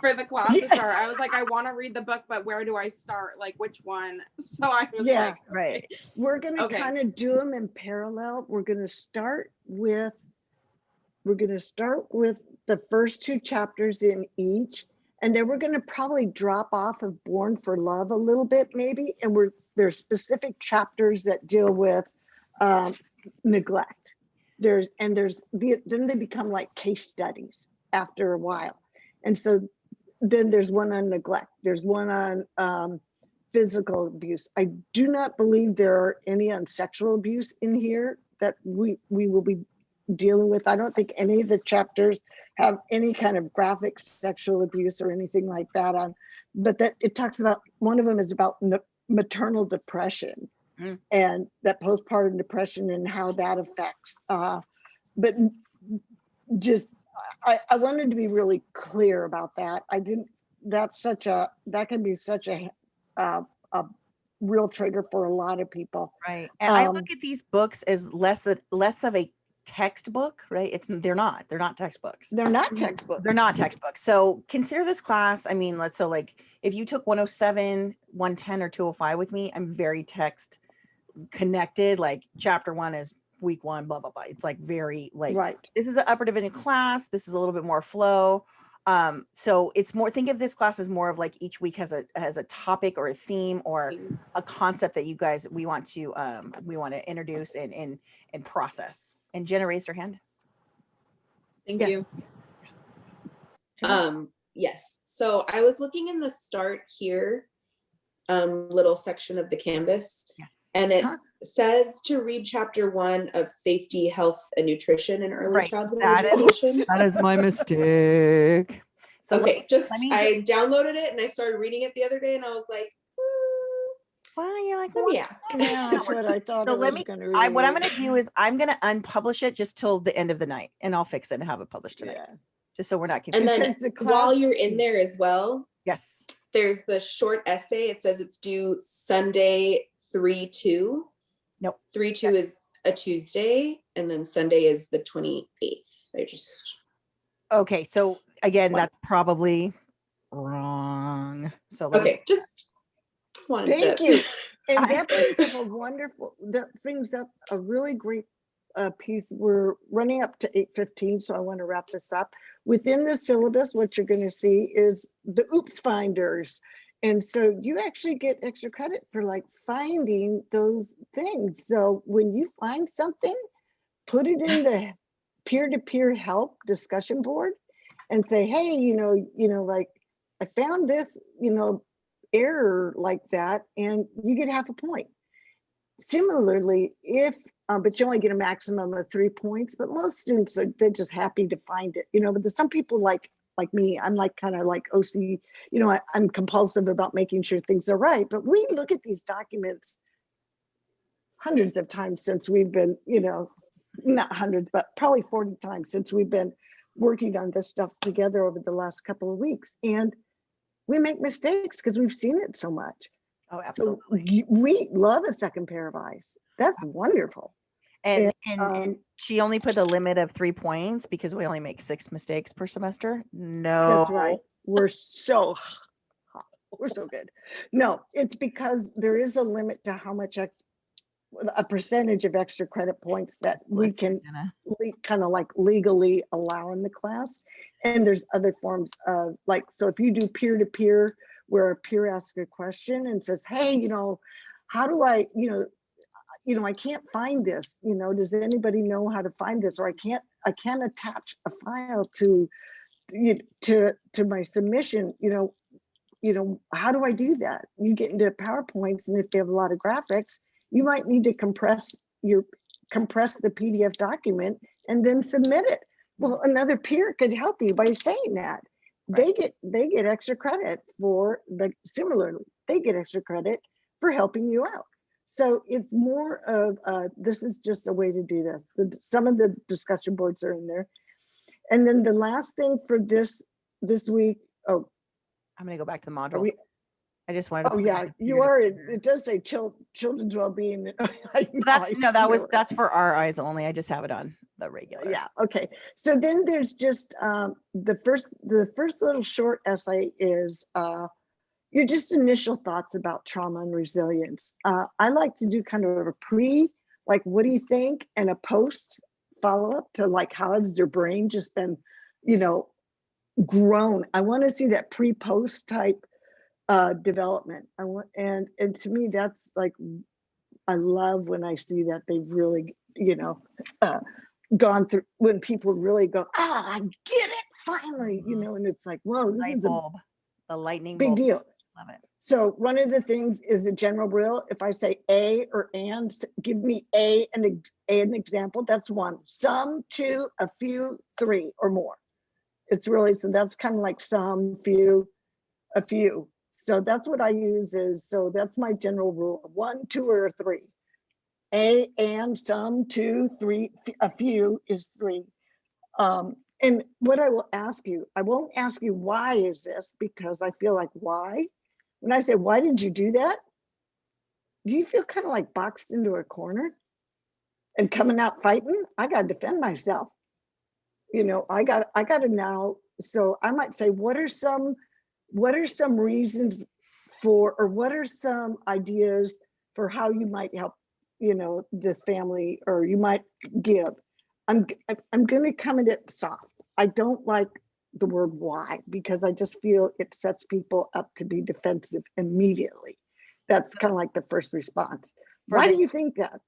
for the class to start. I was like, I want to read the book, but where do I start? Like, which one? So I was Yeah, like, right. We're going to Okay. kind of do them in parallel. We're going to start with the first 2 chapters in each, and then we're going to probably drop off of Born for Love a little bit, maybe. And there's specific chapters that deal with neglect. Then they become like case studies after a while. And so then there's one on neglect. There's one on physical abuse. I do not believe there are any on sexual abuse in here that we will be dealing with. I don't think any of the chapters have any kind of graphic sexual abuse or anything like that on, but that it talks about, one of them is about maternal depression and that postpartum depression and how that affects. But just, I wanted to be really clear about that. That can be such a real trigger for a lot of people. Right. And I look at these books as less of a textbook, right? They're not textbooks. They're not textbooks. They're not textbooks. So consider this class. I mean, if you took 107, 110, or 205 with me, I'm very text connected. Like chapter 1 is week 1, blah, blah, blah. It's like very right. This is an upper division class. This is a little bit more flow. So it's more, think of this class as more of like each week has a topic or a theme or a concept that we want to introduce and process. And Jenna raised her hand. Thank you. Yes. So I was looking in the start here, little section of the Canvas. Yes. And it says to read chapter 1 of Safety, Health, and Nutrition in Early Childhood Education. That is my mistake. So okay, I downloaded it and I started reading it the other day and I was like, well, you're like, let me ask. Yeah, that's what I thought. So what I'm going to do is I'm going to unpublish it just till the end of the night, and I'll fix it and have it published tonight. Yeah. Just so we're not confused. And then while you're in there as well, yes, there's the short essay. It says it's due Sunday 3/2. Nope. 3/2 is a Tuesday, and then Sunday is the 28th. Okay, so again, that's probably wrong. So okay, just wanted Thank you. And that brings up a really great piece. We're running up to 8:15, so I want to wrap this up. Within the syllabus, what you're going to see is the oops finders. And so you actually get extra credit for like finding those things. So when you find something, put it in the peer-to-peer help discussion board and say, hey, like I found this, error like that, and you get half a point. Similarly, but you only get a maximum of 3 points, but most students they're just happy to find it, but there's some people like me, I'm like kind of like OC, I'm compulsive about making sure things are right, but we look at these documents hundreds of times since we've been, not hundreds, but probably 40 times since we've been working on this stuff together over the last couple of weeks. And we make mistakes because we've seen it so much. Oh, So absolutely. we love a second pair of eyes. That's wonderful. And she only put a limit of 3 points because we only make 6 mistakes per semester. No. That's right. We're so good. No, it's because there is a limit to how much a percentage of extra credit points that we can kind of like legally allow in the class. And there's other forms of like, so if you do peer-to-peer, where a peer asks a question and says, hey, how do I, I can't find this, does anybody know how to find this? Or I can't attach a file to my submission, how do I do that? You get into PowerPoints, and if they have a lot of graphics, you might need to compress the PDF document and then submit it. Well, another peer could help you by saying that. Right. They get extra credit for similarly, they get extra credit for helping you out. So it's more of this is just a way to do this. Some of the discussion boards are in there. And then the last thing for this week, I'm going to go back to the module. I just wanted to. Oh yeah, you are. It does say children's well-being. That's for our eyes only. I just have it on the regular. Yeah. Okay. So then there's just the first little short essay is your just initial thoughts about trauma and resilience. I like to do kind of a pre, like, what do you think, and a post follow-up to like, how has your brain just been, grown. I want to see that pre-post type development. And to me, that's like, I love when I see that they've really, gone through, when people really go, I get it finally, and it's like, whoa, this is the lightning big bulb. deal. Love it. So one of the things is a general rule. If I say a or and, give me an example. That's one. Some, two, a few, three, or more. It's really, so that's kind of like some, few, a few. So that's what I use so that's my general rule. 1, 2, or 3. A, and, some, 2, 3, a few is 3. And what I will ask you, I won't ask you why is this, because I feel like why? When I say, why did you do that? Do you feel kind of like boxed into a corner and coming out fighting? I got to defend myself. I got to now. So I might say, what are some reasons for, or what are some ideas for how you might help, this family, or you might give. I'm going to come at it soft. I don't like the word why, because I just feel it sets people up to be defensive immediately. That's kind of like the first response. Why do you think that?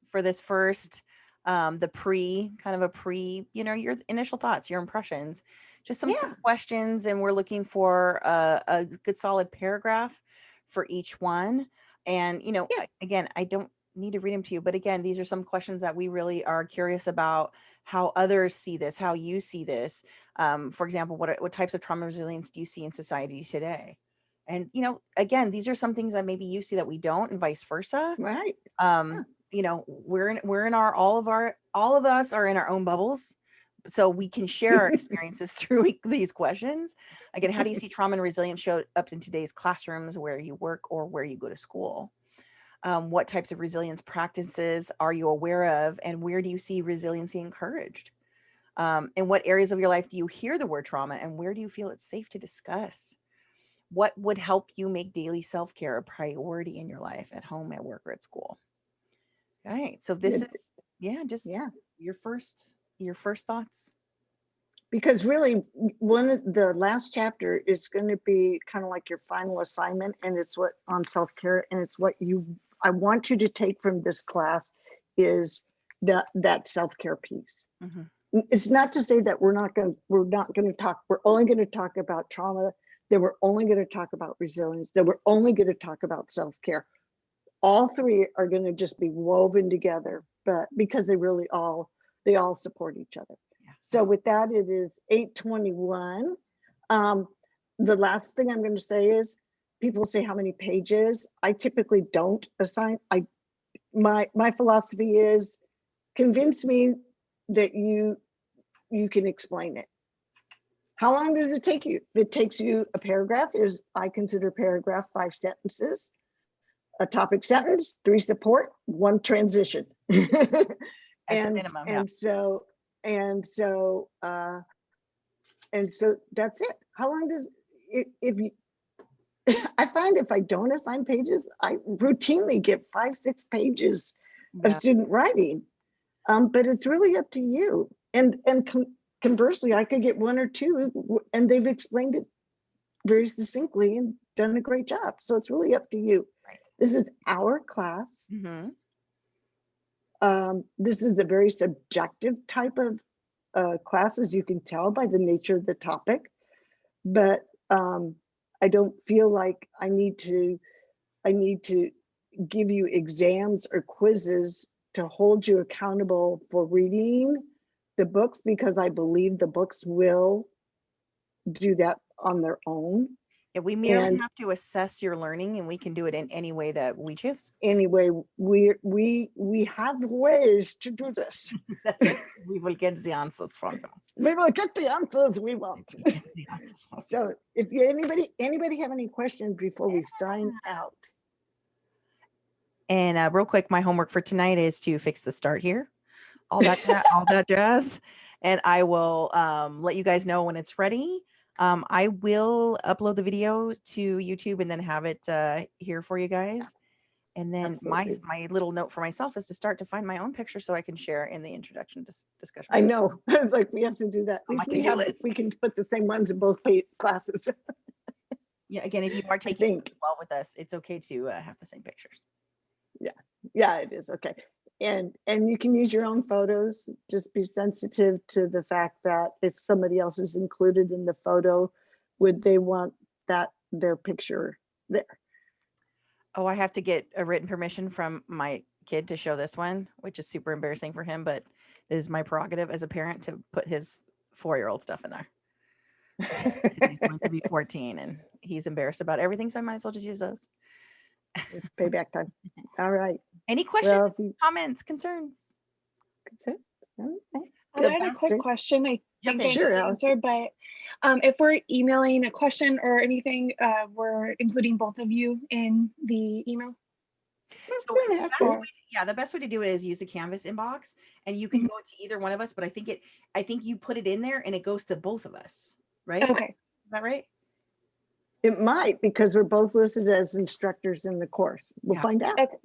For this first, your initial thoughts, your impressions, just some questions, and we're looking for a good solid paragraph for each one. And, again, I don't need to read them to you, but again, these are some questions that we really are curious about, how others see this, how you see this. For example, what types of trauma resilience do you see in society today? And, again, these are some things that maybe you see that we don't, and vice versa. Right. We're in our, all of us are in our own bubbles, so we can share our experiences through these questions. Again, how do you see trauma and resilience show up in today's classrooms, where you work or where you go to school? What types of resilience practices are you aware of, and where do you see resiliency encouraged? In what areas of your life do you hear the word trauma, and where do you feel it's safe to discuss? What would help you make daily self-care a priority in your life, at home, at work, or at school? All right. So this is, your first thoughts. Because really, the last chapter is going to be kind of like your final assignment, and it's what on self-care, and it's what I want you to take from this class is that self-care piece. Mm-hmm. It's not to say that we're only going to talk about trauma, that we're only going to talk about resilience, that we're only going to talk about self-care. All three are going to just be woven together, but because they all support each other. Yeah. So with that, it is 8:21. The last thing I'm going to say is, people say how many pages. I typically don't assign. my philosophy is convince me that you can explain it. How long does it take you? If it takes you a paragraph, I consider paragraph 5 sentences, a topic sentence, 3 support, 1 transition. and so that's it. How long does if you I find if I don't assign pages, I routinely get 5-6 pages of student writing. But it's really up to you. And conversely, I could get 1 or 2 and they've explained it very succinctly and done a great job. So it's really up to you. Right. This is our class. Mm-hmm. This is a very subjective type of class, as you can tell by the nature of the topic. But I don't feel like I need to give you exams or quizzes to hold you accountable for reading the books, because I believe the books will do that on their own. Yeah, we merely have to assess your learning, and we can do it in any way that we choose. Anyway, we have ways to do this. That's right. We will get the answers from them. We will get the answers we want. So if anybody have any questions before we sign out? And real quick, my homework for tonight is to fix the start here, all that jazz. And I will let you guys know when it's ready. I will upload the video to YouTube and then have it here for you guys. And then my little note for myself is to start to find my own picture so I can share in the introduction discussion. I know. I was like, we have to do that. At least we can put the same ones in both classes. Yeah. Again, if you are taking 12 with us, it's okay to have the same pictures. Yeah, it is. Okay. And you can use your own photos. Just be sensitive to the fact that if somebody else is included in the photo, would they want their picture there? Oh, I have to get a written permission from my kid to show this one, which is super embarrassing for him, but it is my prerogative as a parent to put his 4-year-old stuff in there. He's going to be 14 and he's embarrassed about everything, so I might as well just use those. It's payback time. All right. Any questions, comments, concerns? I had a quick question. I think I can answer, but if we're emailing a question or anything, we're including both of you in the email. So the best way to do it is use the Canvas inbox, and you can go to either one of us. But I think you put it in there, and it goes to both of us, right? Okay, is that right? It might, because we're both listed as instructors in the course. We'll find out. Okay.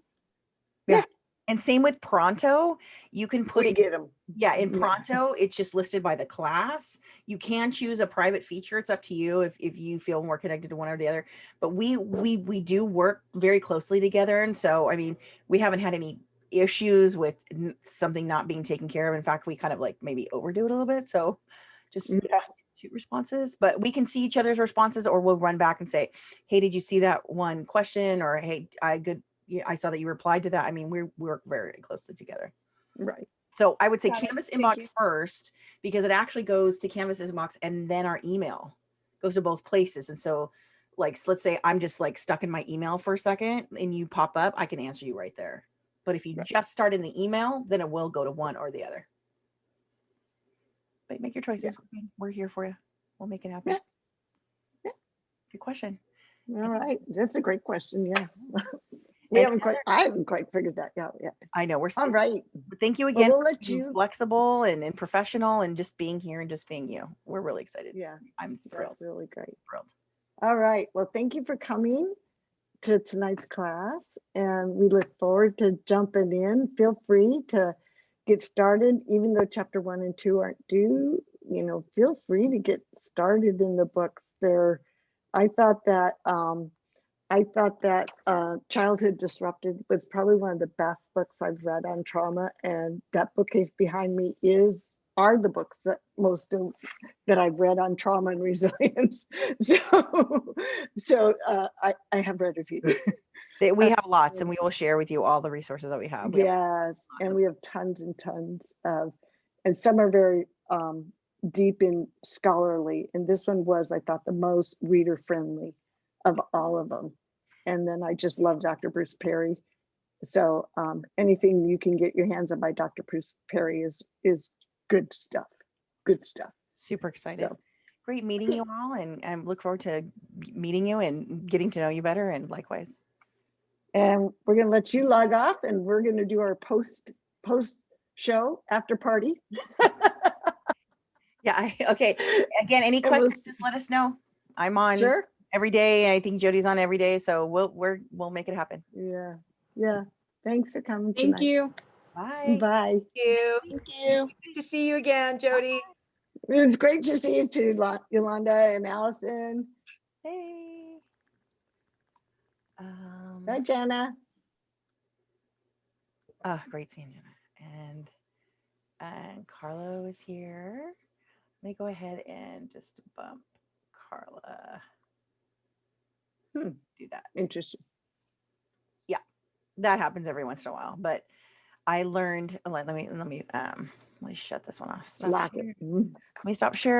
Yeah. And same with Pronto, you can put it. Get them. Yeah, in Pronto, it's just listed by the class. You can choose a private feature. It's up to you if you feel more connected to one or the other. But we do work very closely together, and so I mean, we haven't had any issues with something not being taken care of. In fact, we kind of like maybe overdo it a little bit. So just 2 responses, but we can see each other's responses, or we'll run back and say, "Hey, did you see that one question?" Or, "Hey, I saw that you replied to that." I mean, we work very closely together. Right. So I would say Canvas inbox first, because it actually goes to Canvas inbox and then our email goes to both places. And so like, let's say I'm just like stuck in my email for a second and you pop up, I can answer you right there. But if you just start in the email, then it will go to one or the other. But make your choices. Yeah. We're here for you. We'll make it happen. Yeah. Good question. All right. That's a great question. Yeah. I haven't quite figured that out yet. I know. We're still all right. Thank you again. We'll let you flexible and professional and just being here and just being you. We're really excited. Yeah. I'm thrilled. That's really great. Thrilled. All right. Well, thank you for coming to tonight's class, and we look forward to jumping in. Feel free to get started, even though chapter 1 and 2 aren't due. Feel free to get started in the books. I thought that Childhood Disrupted was probably one of the best books I've read on trauma, and that bookcase behind me are the books that I've read on trauma and resilience. So I have read a few. We have lots, and we will share with you all the resources that we have. Yes, and we have tons and tons of, and some are very deep in scholarly, and this one was, I thought, the most reader friendly of all of them. And then I just love Dr. Bruce Perry, So anything you can get your hands on by Dr. Bruce Perry is good stuff. Good stuff. Super excited. So, Great meeting you all, and I look forward to meeting you and getting to know you better, and likewise. and we're going to let you log off, and we're going to do our post show after party. Yeah. Okay. Again, any questions, just let us know. I'm on Sure. every day, and I think Jody's on every day, so we'll make it happen. Yeah. Yeah. Thanks for coming Thank tonight. you. Bye. Bye. Thank you. Thank you. Good to see you again, Jody. It was great to see you too, Yolanda and Allison. Hey. Bye, Jenna. Great seeing Jenna. And Carlo is here. Let me go ahead and just bump Carla. Do that. Interesting. Yeah, that happens every once in a while. But I learned. Let me shut this one off. Stop Lock share. it. Let me stop sharing.